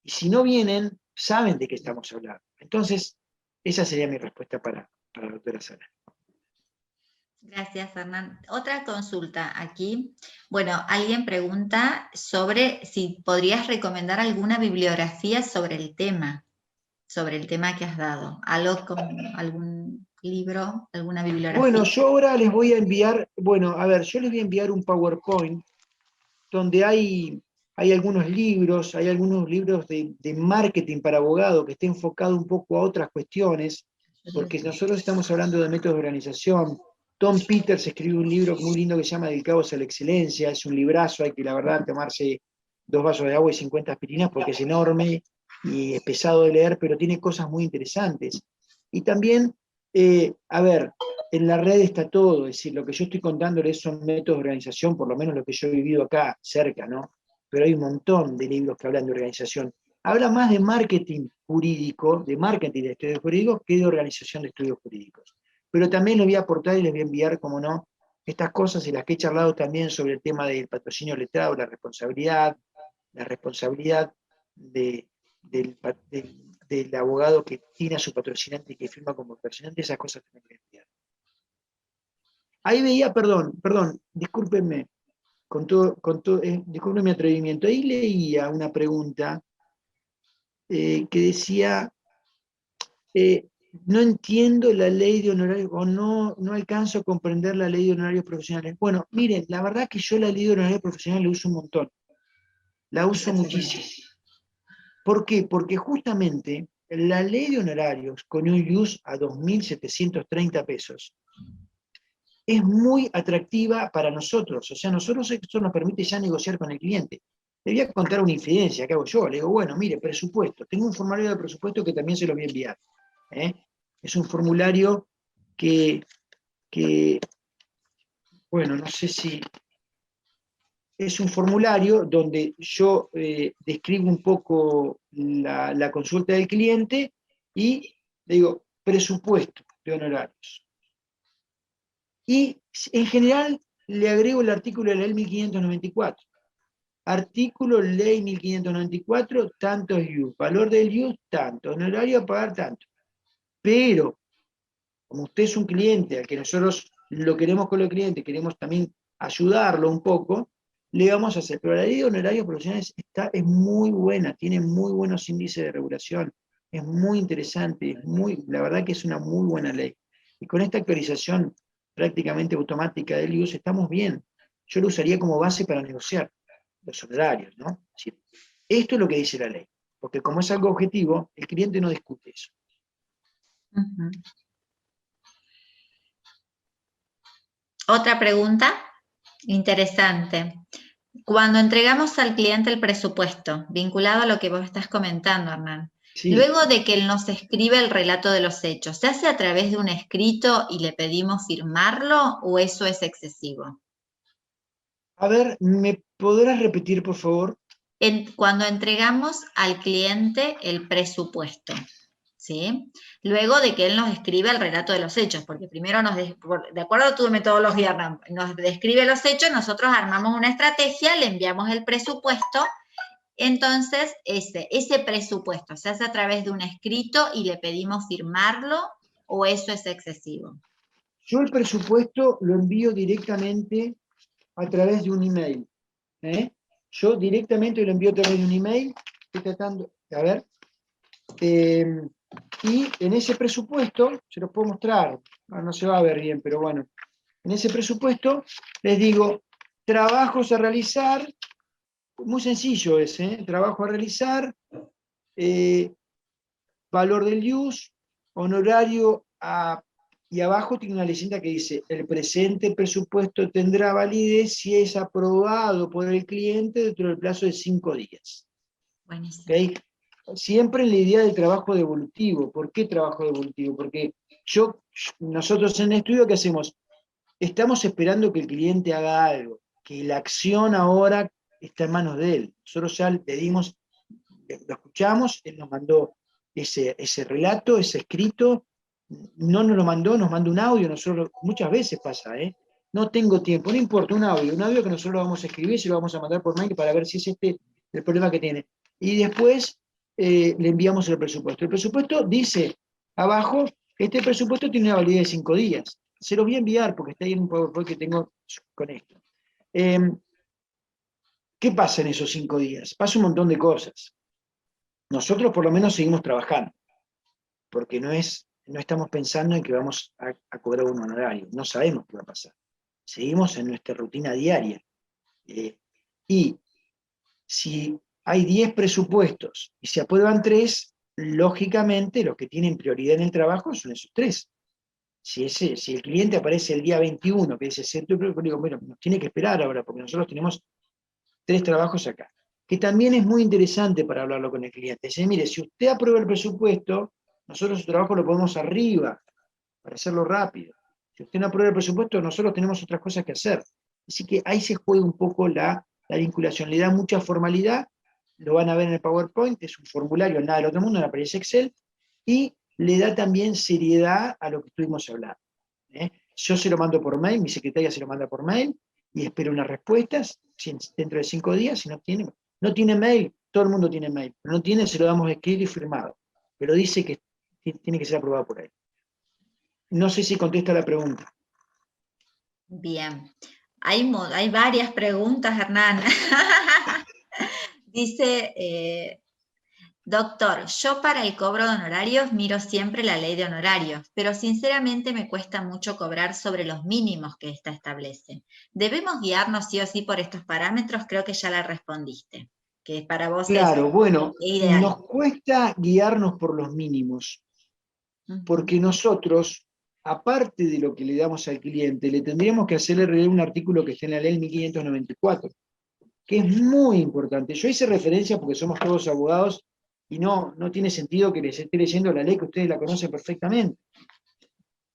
si no vienen, saben de qué estamos hablando. Entonces, esa sería mi respuesta para la doctora Salas. Gracias, Hernán. Otra consulta aquí. Bueno, alguien pregunta sobre si podrías recomendar alguna bibliografía sobre el tema que has dado. ¿Algún libro, alguna bibliografía? Bueno, yo ahora les voy a enviar, yo les voy a enviar un PowerPoint donde hay algunos libros, de marketing para abogado que esté enfocado un poco a otras cuestiones, porque nosotros estamos hablando de métodos de organización. Tom Peters escribió un libro muy lindo que se llama Del caos a la excelencia, es un librazo, hay que la verdad tomarse 2 vasos de agua y 50 aspirinas porque es enorme y es pesado de leer, pero tiene cosas muy interesantes. Y también A ver, en la red está todo, es decir, lo que yo estoy contándoles son métodos de organización, por lo menos lo que yo he vivido acá, cerca, ¿no? Pero hay un montón de libros que hablan de organización. Habla más de marketing jurídico, de marketing de estudios jurídicos, que de organización de estudios jurídicos. Pero también les voy a aportar y les voy a enviar, como no, estas cosas en las que he charlado también sobre el tema del patrocinio letrado, la responsabilidad del, del abogado que tiene a su patrocinante y que firma como patrocinante, esas cosas también que enviar. Ahí veía, perdón, discúlpenme, disculpen mi atrevimiento, ahí leía una pregunta que decía, no entiendo la ley de honorarios, o no alcanzo a comprender la ley de honorarios profesionales. Bueno, miren, la verdad que yo la ley de honorarios profesionales la uso un montón, la uso muchísimo. ¿Por qué? Porque justamente la ley de honorarios con un use a 2.730 pesos es muy atractiva para nosotros. O sea, nosotros esto nos permite ya negociar con el cliente. Le voy a contar una infidencia que hago yo. Le digo, bueno, mire, presupuesto. Tengo un formulario de presupuesto que también se lo voy a enviar. Es un formulario que, bueno, no sé si... Es un formulario donde yo describo un poco la consulta del cliente y le digo, presupuesto de honorarios. Y en general le agrego el artículo de la ley 1594. Artículo ley 1594, tanto es use. Valor del use, tanto. Honorario a pagar, tanto. Pero, como usted es un cliente al que nosotros lo queremos con los clientes, queremos también ayudarlo un poco, le vamos a hacer. Pero la ley de honorarios profesionales es muy buena, tiene muy buenos índices de regulación, es muy interesante, la verdad que es una muy buena ley. Y con esta actualización prácticamente automática del IUS estamos bien. Yo lo usaría como base para negociar los honorarios, ¿no? Es decir, esto es lo que dice la ley, porque como es algo objetivo, el cliente no discute eso. Uh-huh. Otra pregunta interesante. Cuando entregamos al cliente el presupuesto, vinculado a lo que vos estás comentando, Hernán, sí. Luego de que él nos escribe el relato de los hechos, ¿se hace a través de un escrito y le pedimos firmarlo o eso es excesivo? A ver, ¿me podrás repetir, por favor? Cuando entregamos al cliente el presupuesto, ¿sí? Luego de que él nos escribe el relato de los hechos, porque primero de acuerdo a tu metodología, nos describe los hechos, nosotros armamos una estrategia, le enviamos el presupuesto, entonces ese presupuesto se hace a través de un escrito y le pedimos firmarlo, ¿o eso es excesivo? Yo el presupuesto lo envío directamente a través de un email. Yo directamente lo envío a través de un email, estoy tratando, a ver, y en ese presupuesto, se los puedo mostrar, no se va a ver bien, pero bueno, en ese presupuesto les digo, trabajos a realizar, muy sencillo ese, trabajo a realizar, valor del use, honorario y abajo tiene una leyenda que dice, el presente presupuesto tendrá validez si es aprobado por el cliente dentro del plazo de 5 días. Buenísimo. ¿Okay? Siempre en la idea del trabajo devolutivo. ¿Por qué trabajo devolutivo? Porque nosotros en el estudio, ¿qué hacemos? Estamos esperando que el cliente haga algo, que la acción ahora está en manos de él. Nosotros ya le dimos, lo escuchamos, él nos mandó ese relato, ese escrito, no nos lo mandó, nos mandó un audio, nosotros muchas veces pasa, no tengo tiempo, no importa, un audio que nosotros lo vamos a escribir, se lo vamos a mandar por mail para ver si es este el problema que tiene. Y después le enviamos el presupuesto. El presupuesto dice abajo, este presupuesto tiene una validez de 5 días. Se los voy a enviar porque está ahí en un PowerPoint que tengo con esto. ¿Qué pasa en esos 5 días? Pasa un montón de cosas. Nosotros por lo menos seguimos trabajando, porque no estamos pensando en que vamos a cobrar un honorario, no sabemos qué va a pasar. Seguimos en nuestra rutina diaria. Y si hay 10 presupuestos y se aprueban 3, lógicamente los que tienen prioridad en el trabajo son esos 3. Si el cliente aparece el día 21, que dice, digo, bueno, nos tiene que esperar ahora, porque nosotros tenemos 3 trabajos acá. Que también es muy interesante para hablarlo con el cliente. Dice, mire, si usted aprueba el presupuesto, nosotros su trabajo lo ponemos arriba para hacerlo rápido. Si usted no aprueba el presupuesto, nosotros tenemos otras cosas que hacer. Así que ahí se juega un poco la vinculación. Le da mucha formalidad, lo van a ver en el PowerPoint, es un formulario, nada del otro mundo, en la planilla Excel, y le da también seriedad a lo que estuvimos hablando. Yo se lo mando por mail, mi secretaria se lo manda por mail, y espero unas respuestas dentro de 5 días. Si no tiene mail, todo el mundo tiene mail, pero no tiene, se lo damos escrito y firmado, pero dice que tiene que ser aprobado por él. No sé si contesta la pregunta. Bien. Hay varias preguntas, Hernán. Dice, doctor, yo para el cobro de honorarios miro siempre la ley de honorarios, pero sinceramente me cuesta mucho cobrar sobre los mínimos que ésta establece. ¿Debemos guiarnos sí o sí por estos parámetros? Creo que ya la respondiste, que para vos Claro, bueno, es ideal. nos cuesta guiarnos por los mínimos, porque nosotros, aparte de lo que le damos al cliente, le tendríamos que hacerle leer un artículo que está en la ley 1594, que es muy importante. Yo hice referencia porque somos todos abogados y no tiene sentido que les esté leyendo la ley, que ustedes la conocen perfectamente.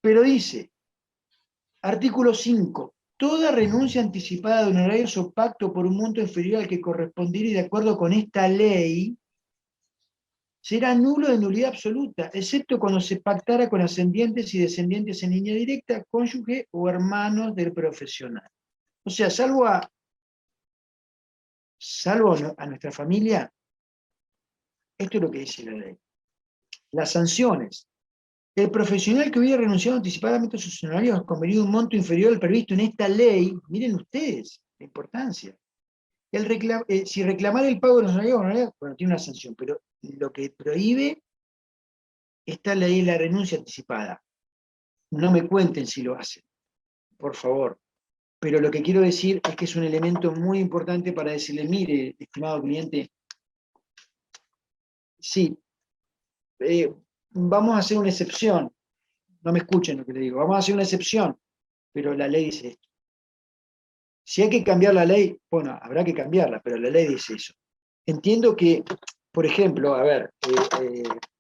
Pero dice, artículo 5, toda renuncia anticipada de honorarios o pacto por un monto inferior al que correspondiera y de acuerdo con esta ley, será nulo de nulidad absoluta, excepto cuando se pactara con ascendientes y descendientes en línea directa, cónyuge o hermanos del profesional. O sea, salvo a nuestra familia, esto es lo que dice la ley. Las sanciones. El profesional que hubiera renunciado anticipadamente a sus honorarios convenido un monto inferior al previsto en esta ley, miren ustedes la importancia. Si reclamar el pago de los honorarios, bueno, tiene una sanción, pero lo que prohíbe esta ley es la renuncia anticipada. No me cuenten si lo hacen, por favor. Pero lo que quiero decir es que es un elemento muy importante para decirle, mire, estimado cliente, sí, vamos a hacer una excepción. No me escuchen lo que le digo, vamos a hacer una excepción, pero la ley dice esto. Si hay que cambiar la ley, bueno, habrá que cambiarla, pero la ley dice eso. Entiendo que, por ejemplo, a ver,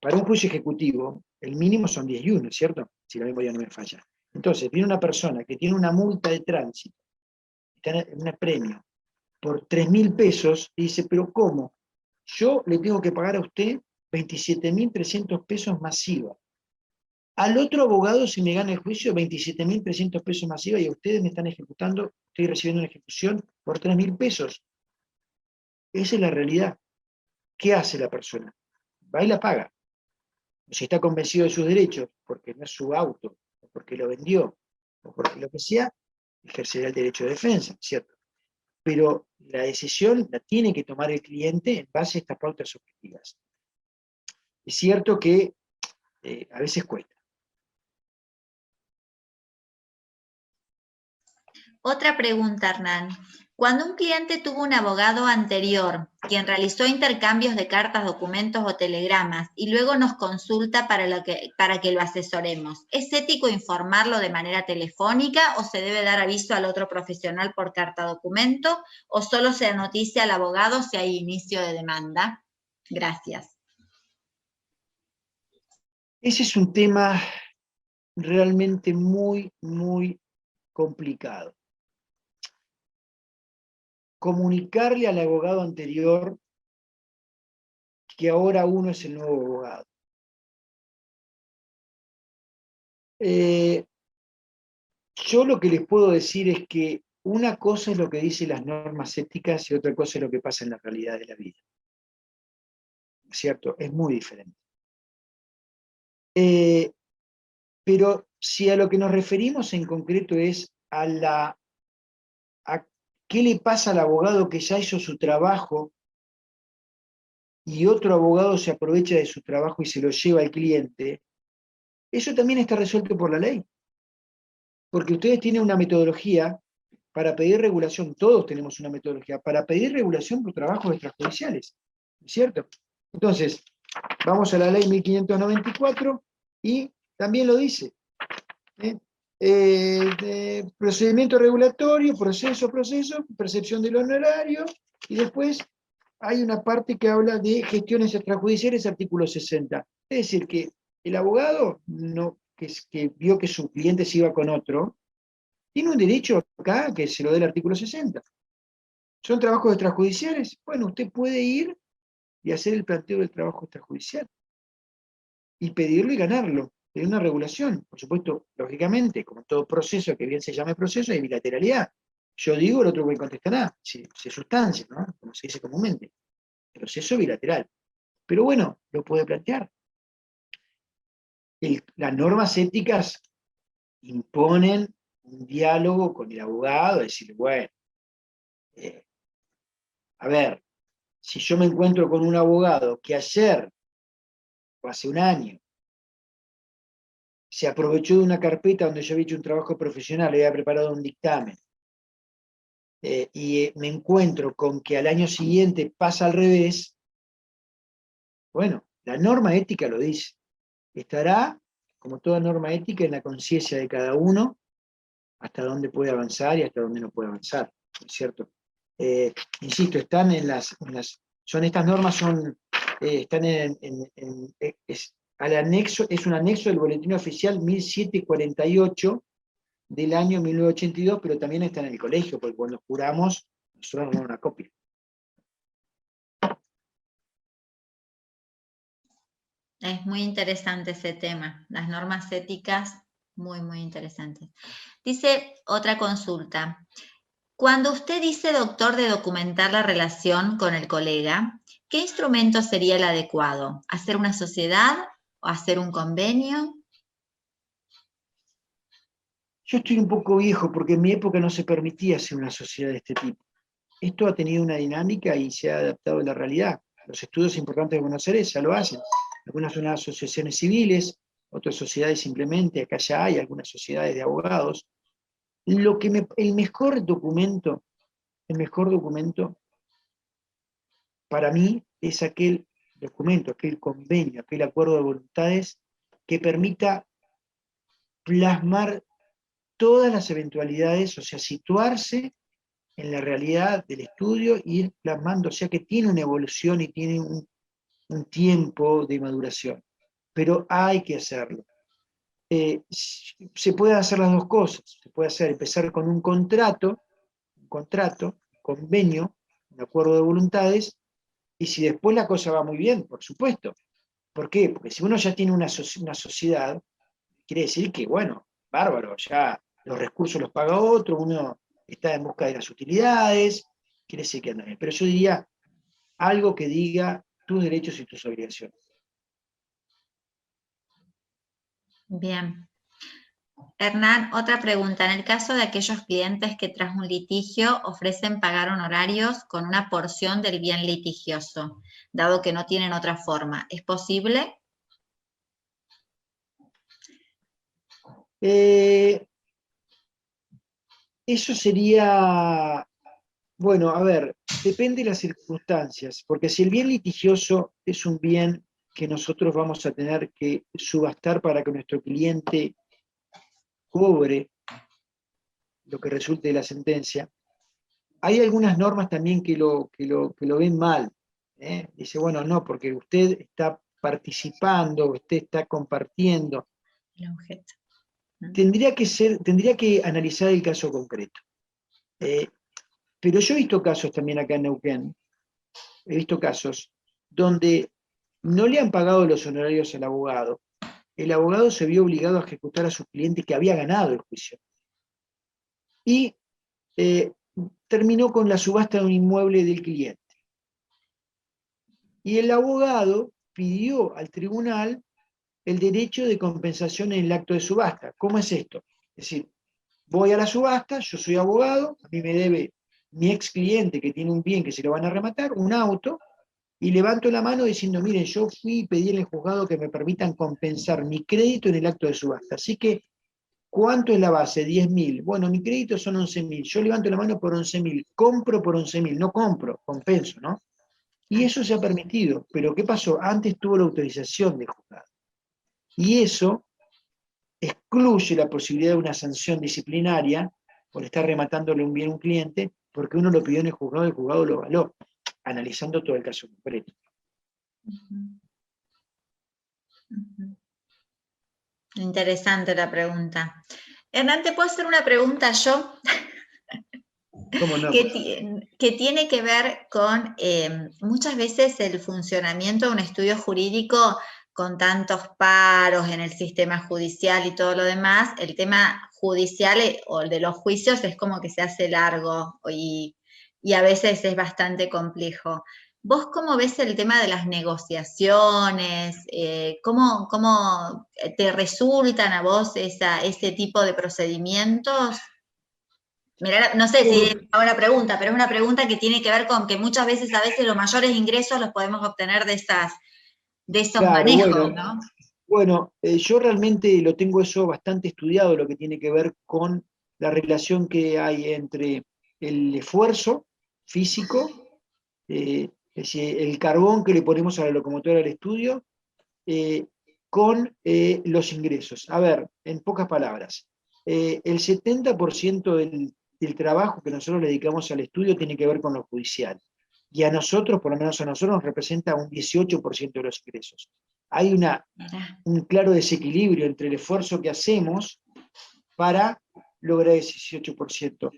para un juicio ejecutivo, el mínimo son 10 y 1, ¿cierto? Si la memoria no me falla. Entonces, viene una persona que tiene una multa de tránsito, está en un premio, por 3.000 pesos, y dice, pero ¿cómo? Yo le tengo que pagar a usted 27.300 pesos masiva. Al otro abogado, si me gana el juicio, 27.300 pesos masiva, y a ustedes me están ejecutando, estoy recibiendo una ejecución por 3.000 pesos. Esa es la realidad. ¿Qué hace la persona? Va y la paga. O si está convencido de sus derechos, porque no es su auto, o porque lo vendió, o porque lo que sea, ejercerá el derecho de defensa, ¿cierto? Pero la decisión la tiene que tomar el cliente en base a estas pautas objetivas. Es cierto que a veces cuesta. Otra pregunta, Hernán. Cuando un cliente tuvo un abogado anterior, quien realizó intercambios de cartas, documentos o telegramas, y luego nos consulta para que lo asesoremos, ¿es ético informarlo de manera telefónica o se debe dar aviso al otro profesional por carta documento o solo se noticia al abogado si hay inicio de demanda? Gracias. Ese es un tema realmente muy, muy complicado. Comunicarle al abogado anterior que ahora uno es el nuevo abogado. Yo lo que les puedo decir es que una cosa es lo que dicen las normas éticas y otra cosa es lo que pasa en la realidad de la vida. ¿Cierto? Es muy diferente. Pero si a lo que nos referimos en concreto es a qué le pasa al abogado que ya hizo su trabajo y otro abogado se aprovecha de su trabajo y se lo lleva al cliente, eso también está resuelto por la ley. Porque ustedes tienen una metodología para pedir regulación, todos tenemos una metodología, para pedir regulación por trabajos extrajudiciales, ¿cierto? Entonces, vamos a la ley 1594 y también lo dice. Procedimiento regulatorio, proceso, percepción del honorario, y después hay una parte que habla de gestiones extrajudiciales, artículo 60. Es decir, que el abogado no que vio que su cliente se iba con otro, tiene un derecho acá que se lo dé el artículo 60. ¿Son trabajos extrajudiciales? Bueno, usted puede ir y hacer el planteo del trabajo extrajudicial. Y pedirlo y ganarlo. Hay una regulación. Por supuesto, lógicamente, como todo proceso, que bien se llame proceso, hay bilateralidad. Yo digo, el otro me contestará. Se sustancia, ¿no? Como se dice comúnmente. Proceso bilateral. Pero bueno, lo puede plantear. Las normas éticas imponen un diálogo con el abogado, decir, bueno, a ver, si yo me encuentro con un abogado que ayer, o hace un año, se aprovechó de una carpeta donde yo había hecho un trabajo profesional, había preparado un dictamen, y me encuentro con que al año siguiente pasa al revés, bueno, la norma ética lo dice. Estará, como toda norma ética, en la conciencia de cada uno, hasta dónde puede avanzar y hasta dónde no puede avanzar, ¿no es cierto? Insisto, están son estas normas, están al anexo, es un anexo del Boletín Oficial 1748 del año 1982, pero también está en el colegio, porque cuando juramos, nosotros damos una copia. Es muy interesante ese tema, las normas éticas, muy, muy interesantes. Dice otra consulta. Cuando usted dice, doctor, de documentar la relación con el colega, ¿qué instrumento sería el adecuado? ¿Hacer una sociedad o hacer un convenio? Yo estoy un poco viejo, porque en mi época no se permitía hacer una sociedad de este tipo. Esto ha tenido una dinámica y se ha adaptado a la realidad. Los estudios importantes de Buenos Aires ya lo hacen. Algunas son asociaciones civiles, otras sociedades simplemente, acá ya hay algunas sociedades de abogados. El mejor documento para mí es aquel documento, aquel convenio, aquel acuerdo de voluntades que permita plasmar todas las eventualidades, o sea, situarse en la realidad del estudio e ir plasmando, o sea que tiene una evolución y tiene un tiempo de maduración, pero hay que hacerlo. Se pueden hacer las dos cosas, se puede empezar con un contrato, convenio, un acuerdo de voluntades, y si después la cosa va muy bien, por supuesto. ¿Por qué? Porque si uno ya tiene una sociedad, quiere decir que, bueno, bárbaro, ya los recursos los paga otro, uno está en busca de las utilidades, quiere decir que anda bien. Pero yo diría algo que diga tus derechos y tus obligaciones. Bien. Hernán, otra pregunta. En el caso de aquellos clientes que tras un litigio ofrecen pagar honorarios con una porción del bien litigioso, dado que no tienen otra forma, ¿es posible? Eso sería, bueno, a ver, depende de las circunstancias, porque si el bien litigioso es un bien que nosotros vamos a tener que subastar para que nuestro cliente cobre lo que resulte de la sentencia, hay algunas normas también que lo ven mal. Dice, bueno, no, porque usted está participando, usted está compartiendo. El objeto. Tendría que analizar el caso concreto. Pero yo he visto casos también acá en Neuquén, he visto casos donde no le han pagado los honorarios al abogado, el abogado se vio obligado a ejecutar a su cliente que había ganado el juicio. Y terminó con la subasta de un inmueble del cliente. Y el abogado pidió al tribunal el derecho de compensación en el acto de subasta. ¿Cómo es esto? Es decir, voy a la subasta, yo soy abogado, a mí me debe mi ex cliente que tiene un bien que se lo van a rematar, un auto, y levanto la mano diciendo, miren, yo fui y pedí en el juzgado que me permitan compensar mi crédito en el acto de subasta. Así que, ¿cuánto es la base? 10.000. Bueno, mi crédito son 11.000. Yo levanto la mano por 11.000. Compro por 11.000. No compro, compenso, ¿no? Y eso se ha permitido. Pero ¿qué pasó? Antes tuvo la autorización del juzgado. Y eso excluye la posibilidad de una sanción disciplinaria por estar rematándole un bien a un cliente, porque uno lo pidió en el juzgado lo avaló, analizando todo el caso concreto. Interesante la pregunta. Hernán, ¿te puedo hacer una pregunta yo? ¿Cómo no? Que tiene que ver con muchas veces el funcionamiento de un estudio jurídico con tantos paros en el sistema judicial y todo lo demás. El tema judicial o el de los juicios es como que se hace largo y a veces es bastante complejo. ¿Vos cómo ves el tema de las negociaciones? ¿Cómo te resultan a vos ese tipo de procedimientos? Mirá, no sé si es una buena pregunta, pero es una pregunta que tiene que ver con que muchas veces, a veces los mayores ingresos los podemos obtener de esos Claro, manejos, bueno, ¿no? bueno, yo realmente lo tengo eso bastante estudiado, lo que tiene que ver con la relación que hay entre el esfuerzo físico, es decir, el carbón que le ponemos a la locomotora del estudio, eh, con los ingresos. A ver, en pocas palabras, el 70% del trabajo que nosotros le dedicamos al estudio tiene que ver con lo judicial. Y a nosotros, por lo menos a nosotros, nos representa un 18% de los ingresos. Hay un claro desequilibrio entre el esfuerzo que hacemos para lograr ese 18%.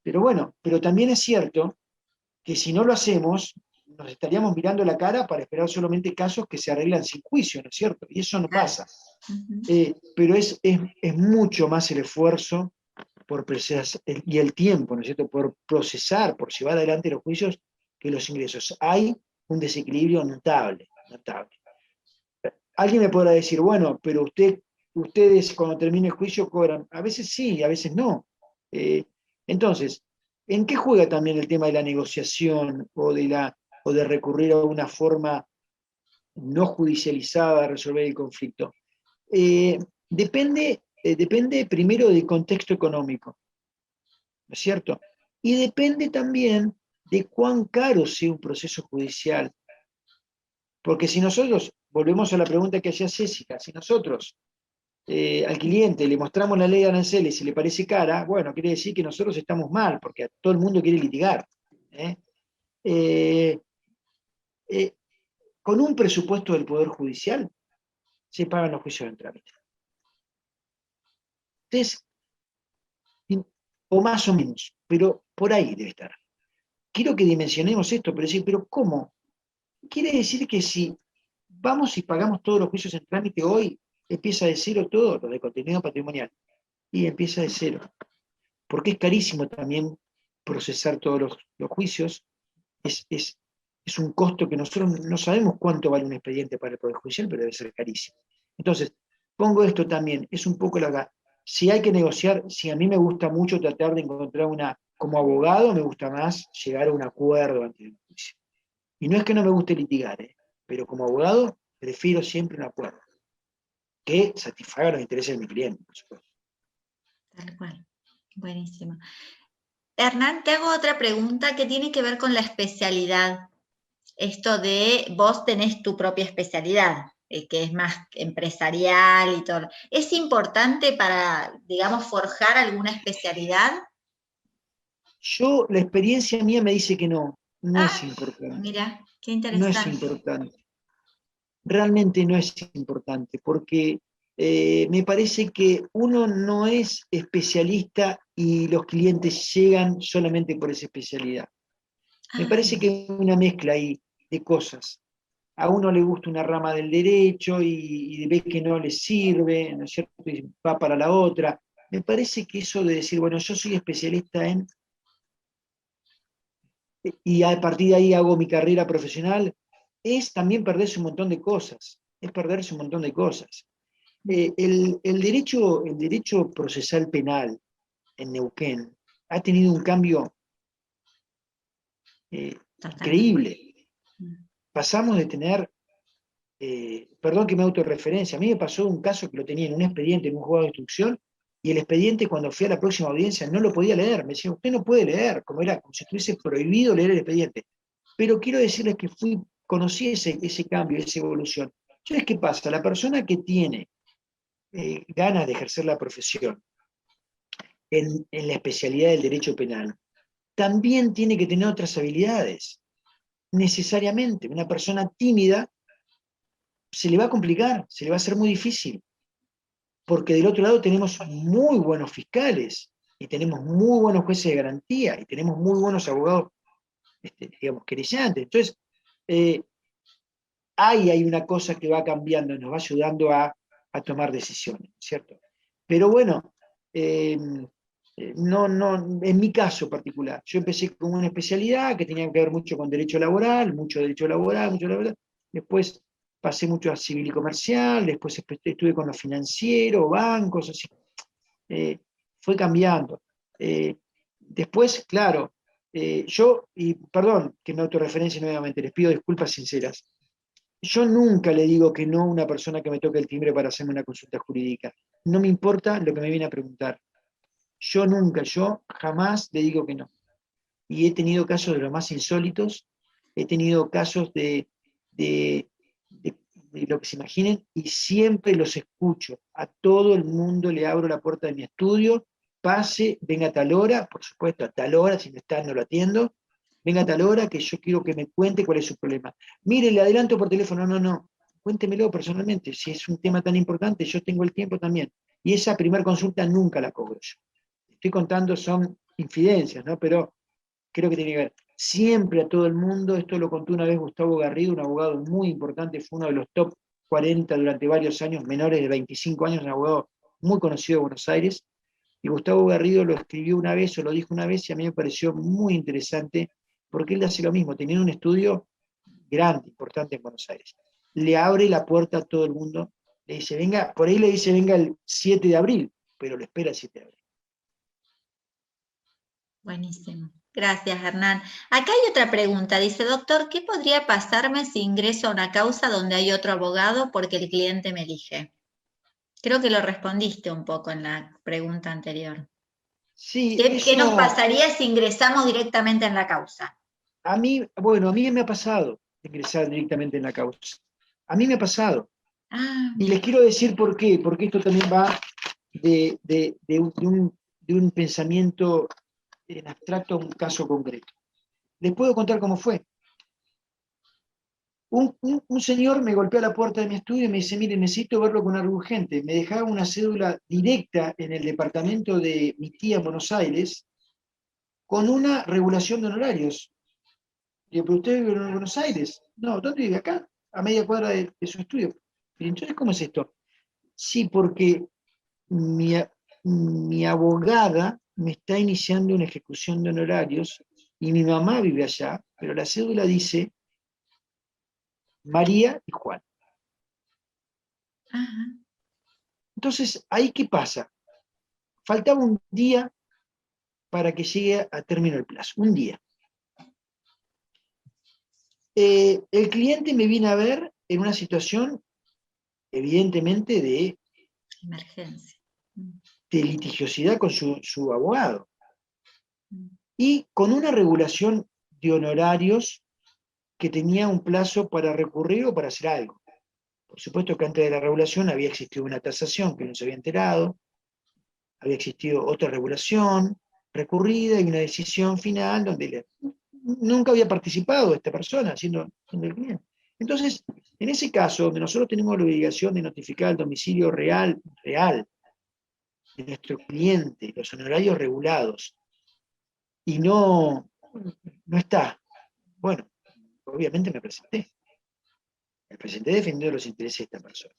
Pero bueno, pero también es cierto que si no lo hacemos, nos estaríamos mirando la cara para esperar solamente casos que se arreglan sin juicio, ¿no es cierto? Y eso no pasa. Pero es mucho más el esfuerzo por procesar, y el tiempo, ¿no es cierto?, por procesar, por llevar adelante los juicios, que los ingresos. Hay un desequilibrio notable, notable. Alguien me podrá decir, bueno, pero ustedes cuando termine el juicio cobran. A veces sí, a veces no. Entonces, ¿en qué juega también el tema de la negociación o de recurrir a una forma no judicializada de resolver el conflicto? Depende primero del contexto económico, ¿no es cierto? Y depende también de cuán caro sea un proceso judicial. Porque si nosotros, volvemos a la pregunta que hacía Césica, si nosotros al cliente le mostramos la ley de aranceles y le parece cara, bueno, quiere decir que nosotros estamos mal, porque todo el mundo quiere litigar. ¿eh? Eh, eh, con un presupuesto del Poder Judicial se pagan los juicios en trámite. Entonces, o más o menos, pero por ahí debe estar. Quiero que dimensionemos esto, pero decir, ¿pero cómo? Quiere decir que si vamos y pagamos todos los juicios en trámite hoy, empieza de cero todo, lo de contenido patrimonial, y empieza de cero. Porque es carísimo también procesar todos los juicios, es un costo que nosotros no sabemos cuánto vale un expediente para el Poder Judicial, pero debe ser carísimo. Entonces, pongo esto también, es un poco si hay que negociar, si a mí me gusta mucho tratar de encontrar como abogado, me gusta más llegar a un acuerdo antes del juicio. Y no es que no me guste litigar, pero como abogado prefiero siempre un acuerdo que satisfaga los intereses de mi cliente, por supuesto. Tal cual. Buenísimo. Hernán, te hago otra pregunta que tiene que ver con la especialidad. Esto de vos tenés tu propia especialidad, que es más empresarial y todo. ¿Es importante para, digamos, forjar alguna especialidad? La experiencia mía me dice que no es importante. Mira, qué No es interesante. importante. Realmente no es importante, porque me parece que uno no es especialista y los clientes llegan solamente por esa especialidad. Me parece que hay una mezcla ahí de cosas. A uno le gusta una rama del derecho y ve que no le sirve, ¿no es cierto? Y va para la otra. Me parece que eso de decir, bueno, yo soy especialista y a partir de ahí hago mi carrera profesional, es también perderse un montón de cosas. Es perderse un montón de cosas. El derecho procesal penal en Neuquén ha tenido un cambio increíble. Pasamos de tener, perdón que me autorreferencia, a mí me pasó un caso que lo tenía en un expediente, en un juzgado de instrucción, y el expediente cuando fui a la próxima audiencia no lo podía leer. Me decía, usted no puede leer, como si estuviese prohibido leer el expediente. Pero quiero decirles que conocí ese cambio, esa evolución. Entonces, ¿qué pasa? La persona que tiene ganas de ejercer la profesión en la especialidad del derecho penal, también tiene que tener otras habilidades, necesariamente. Una persona tímida se le va a complicar, se le va a hacer muy difícil. porque del otro lado tenemos muy buenos fiscales, y tenemos muy buenos jueces de garantía, y tenemos muy buenos abogados, digamos, querellantes. Entonces, hay una cosa que va cambiando, nos va ayudando a tomar decisiones, ¿cierto? Pero bueno, en mi caso particular, yo empecé con una especialidad que tenía que ver mucho con derecho laboral, después pasé mucho a civil y comercial, después estuve con lo financiero, bancos, así. Fue cambiando. Después, claro, y perdón que me autorreferencie nuevamente, les pido disculpas sinceras. Yo nunca le digo que no a una persona que me toque el timbre para hacerme una consulta jurídica. No me importa lo que me viene a preguntar. Yo jamás le digo que no. Y he tenido casos de los más insólitos, he tenido casos de lo que se imaginen, y siempre los escucho. A todo el mundo le abro la puerta de mi estudio, pase, venga a tal hora, por supuesto, a tal hora, si no está, no lo atiendo, venga a tal hora que yo quiero que me cuente cuál es su problema. Mire, le adelanto por teléfono, no, cuéntemelo personalmente, si es un tema tan importante, yo tengo el tiempo también. Y esa primera consulta nunca la cobro yo. Estoy contando, son infidencias, ¿no? Pero creo que tiene que ver. Siempre a todo el mundo, esto lo contó una vez Gustavo Garrido, un abogado muy importante, fue uno de los top 40 durante varios años, menores de 25 años, un abogado muy conocido de Buenos Aires, y Gustavo Garrido lo escribió una vez o lo dijo una vez, y a mí me pareció muy interesante, porque él hace lo mismo, teniendo un estudio grande, importante en Buenos Aires. Le abre la puerta a todo el mundo, le dice, venga, por ahí le dice, venga el 7 de abril, pero lo espera el 7 de abril. Buenísimo. Gracias, Hernán. Acá hay otra pregunta. Dice, doctor, ¿qué podría pasarme si ingreso a una causa donde hay otro abogado porque el cliente me elige? Creo que lo respondiste un poco en la pregunta anterior. Sí, ¿Qué nos eso pasaría si ingresamos directamente en la causa? a mí me ha pasado ingresar directamente en la causa. A mí me ha pasado. Ah, Y les quiero decir por qué, porque esto también va de un pensamiento en abstracto a un caso concreto. Les puedo contar cómo fue. Un señor me golpeó a la puerta de mi estudio y me dice, mire, necesito verlo con algo urgente. Me dejaba una cédula directa en el departamento de mi tía en Buenos Aires con una regulación de honorarios. Y yo, pero usted vive en Buenos Aires. No, ¿dónde vive? Acá, a media cuadra de su estudio. Y entonces, ¿cómo es esto? Sí, porque mi, mi abogada me está iniciando una ejecución de honorarios y mi mamá vive allá, pero la cédula dice María y Juan. ajá. Entonces, ¿ahí qué pasa? Faltaba un día para que llegue a término el plazo, un día. El cliente me viene a ver en una situación, evidentemente, Emergencia. de litigiosidad con su abogado, y con una regulación de honorarios que tenía un plazo para recurrir o para hacer algo. Por supuesto que antes de la regulación había existido una tasación que no se había enterado, había existido otra regulación recurrida y una decisión final donde nunca había participado esta persona siendo el cliente. Entonces, en ese caso, donde nosotros tenemos la obligación de notificar el domicilio real de nuestro cliente, los honorarios regulados, y no está, bueno, obviamente me presenté. Me presenté defendiendo los intereses de esta persona.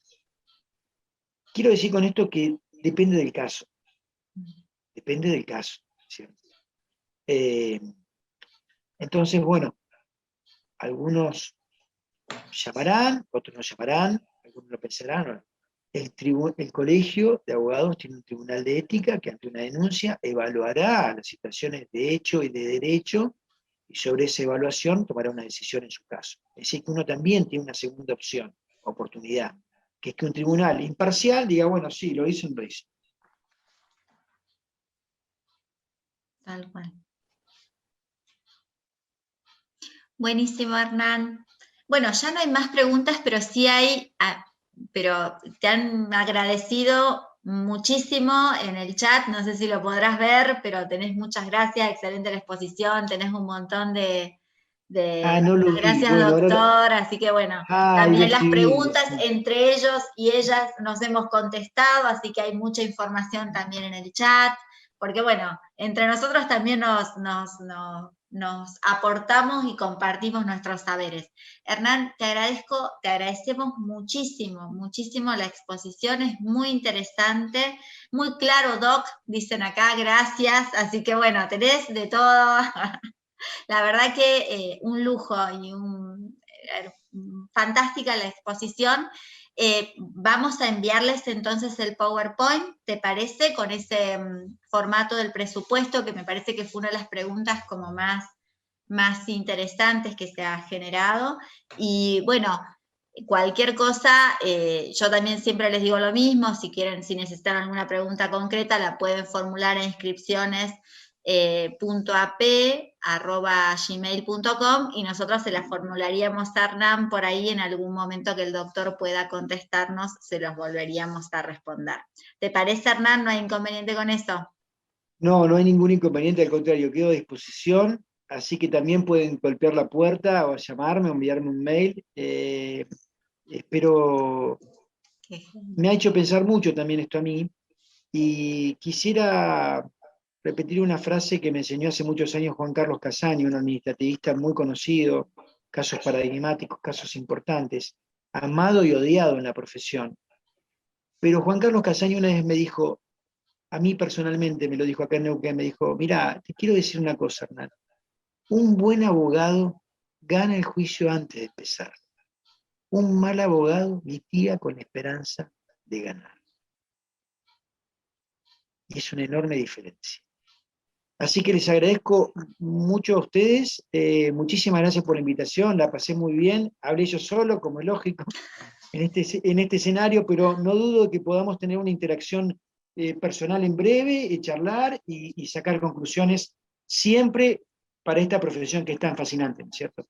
Quiero decir con esto que depende del caso. Depende del caso. Entonces, bueno, algunos llamarán, otros no llamarán, algunos lo pensarán. El colegio de abogados tiene un tribunal de ética que ante una denuncia evaluará las situaciones de hecho y de derecho, y sobre esa evaluación tomará una decisión en su caso. Es decir, que uno también tiene una segunda opción, oportunidad, que es que un tribunal imparcial diga, bueno, sí, lo hizo, lo hizo. Tal cual. Buenísimo, Hernán. Bueno, ya no hay más preguntas, pero sí hay, pero te han agradecido muchísimo en el chat, no sé si lo podrás ver, pero tenés muchas gracias, excelente la exposición, tenés un montón de No lo vi. Gracias, Bueno, doctor. Así que bueno, Voy a también las escribirle, preguntas sí. entre ellos y ellas nos hemos contestado, así que hay mucha información también en el chat, porque bueno, entre nosotros también nos aportamos y compartimos nuestros saberes. Hernán, te agradecemos muchísimo, muchísimo la exposición, es muy interesante, muy claro, Doc, dicen acá, gracias, así que bueno, tenés de todo. La verdad que un lujo y fantástica la exposición. Vamos a enviarles entonces el PowerPoint, ¿te parece? Con ese formato del presupuesto, que me parece que fue una de las preguntas como más interesantes que se ha generado. Y bueno, cualquier cosa, yo también siempre les digo lo mismo, si necesitan alguna pregunta concreta, la pueden formular en inscripciones .ap@gmail.com y nosotros se las formularíamos a Hernán por ahí en algún momento que el doctor pueda contestarnos, se los volveríamos a responder. ¿Te parece, Hernán? ¿No hay inconveniente con eso? No, no hay ningún inconveniente, al contrario, quedo a disposición, así que también pueden golpear la puerta o llamarme o enviarme un mail. Espero, me ha hecho pensar mucho también esto a mí, y quisiera repetir una frase que me enseñó hace muchos años Juan Carlos Casaño, un administrativista muy conocido, casos paradigmáticos, casos importantes, amado y odiado en la profesión. Pero Juan Carlos Casaño una vez me dijo, a mí personalmente me lo dijo acá en Neuquén, me dijo, mira, te quiero decir una cosa, Hernán, un buen abogado gana el juicio antes de empezar. Un mal abogado litiga con la esperanza de ganar. Y es una enorme diferencia. Así que les agradezco mucho a ustedes, muchísimas gracias por la invitación, la pasé muy bien, hablé yo solo, como es lógico, en este escenario, pero no dudo de que podamos tener una interacción personal en breve, charlar y sacar conclusiones siempre para esta profesión que es tan fascinante, ¿no es cierto?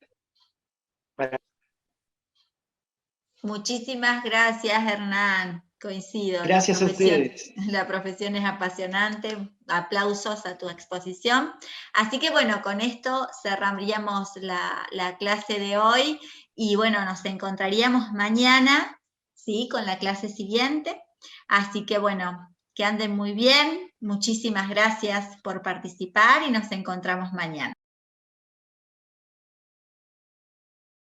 Muchísimas gracias, Hernán. Coincido, Gracias a ustedes. la profesión es apasionante. Aplausos a tu exposición. Así que bueno, con esto cerraríamos la clase de hoy y bueno, nos encontraríamos mañana, ¿sí? Con la clase siguiente. Así que bueno, que anden muy bien. Muchísimas gracias por participar y nos encontramos mañana.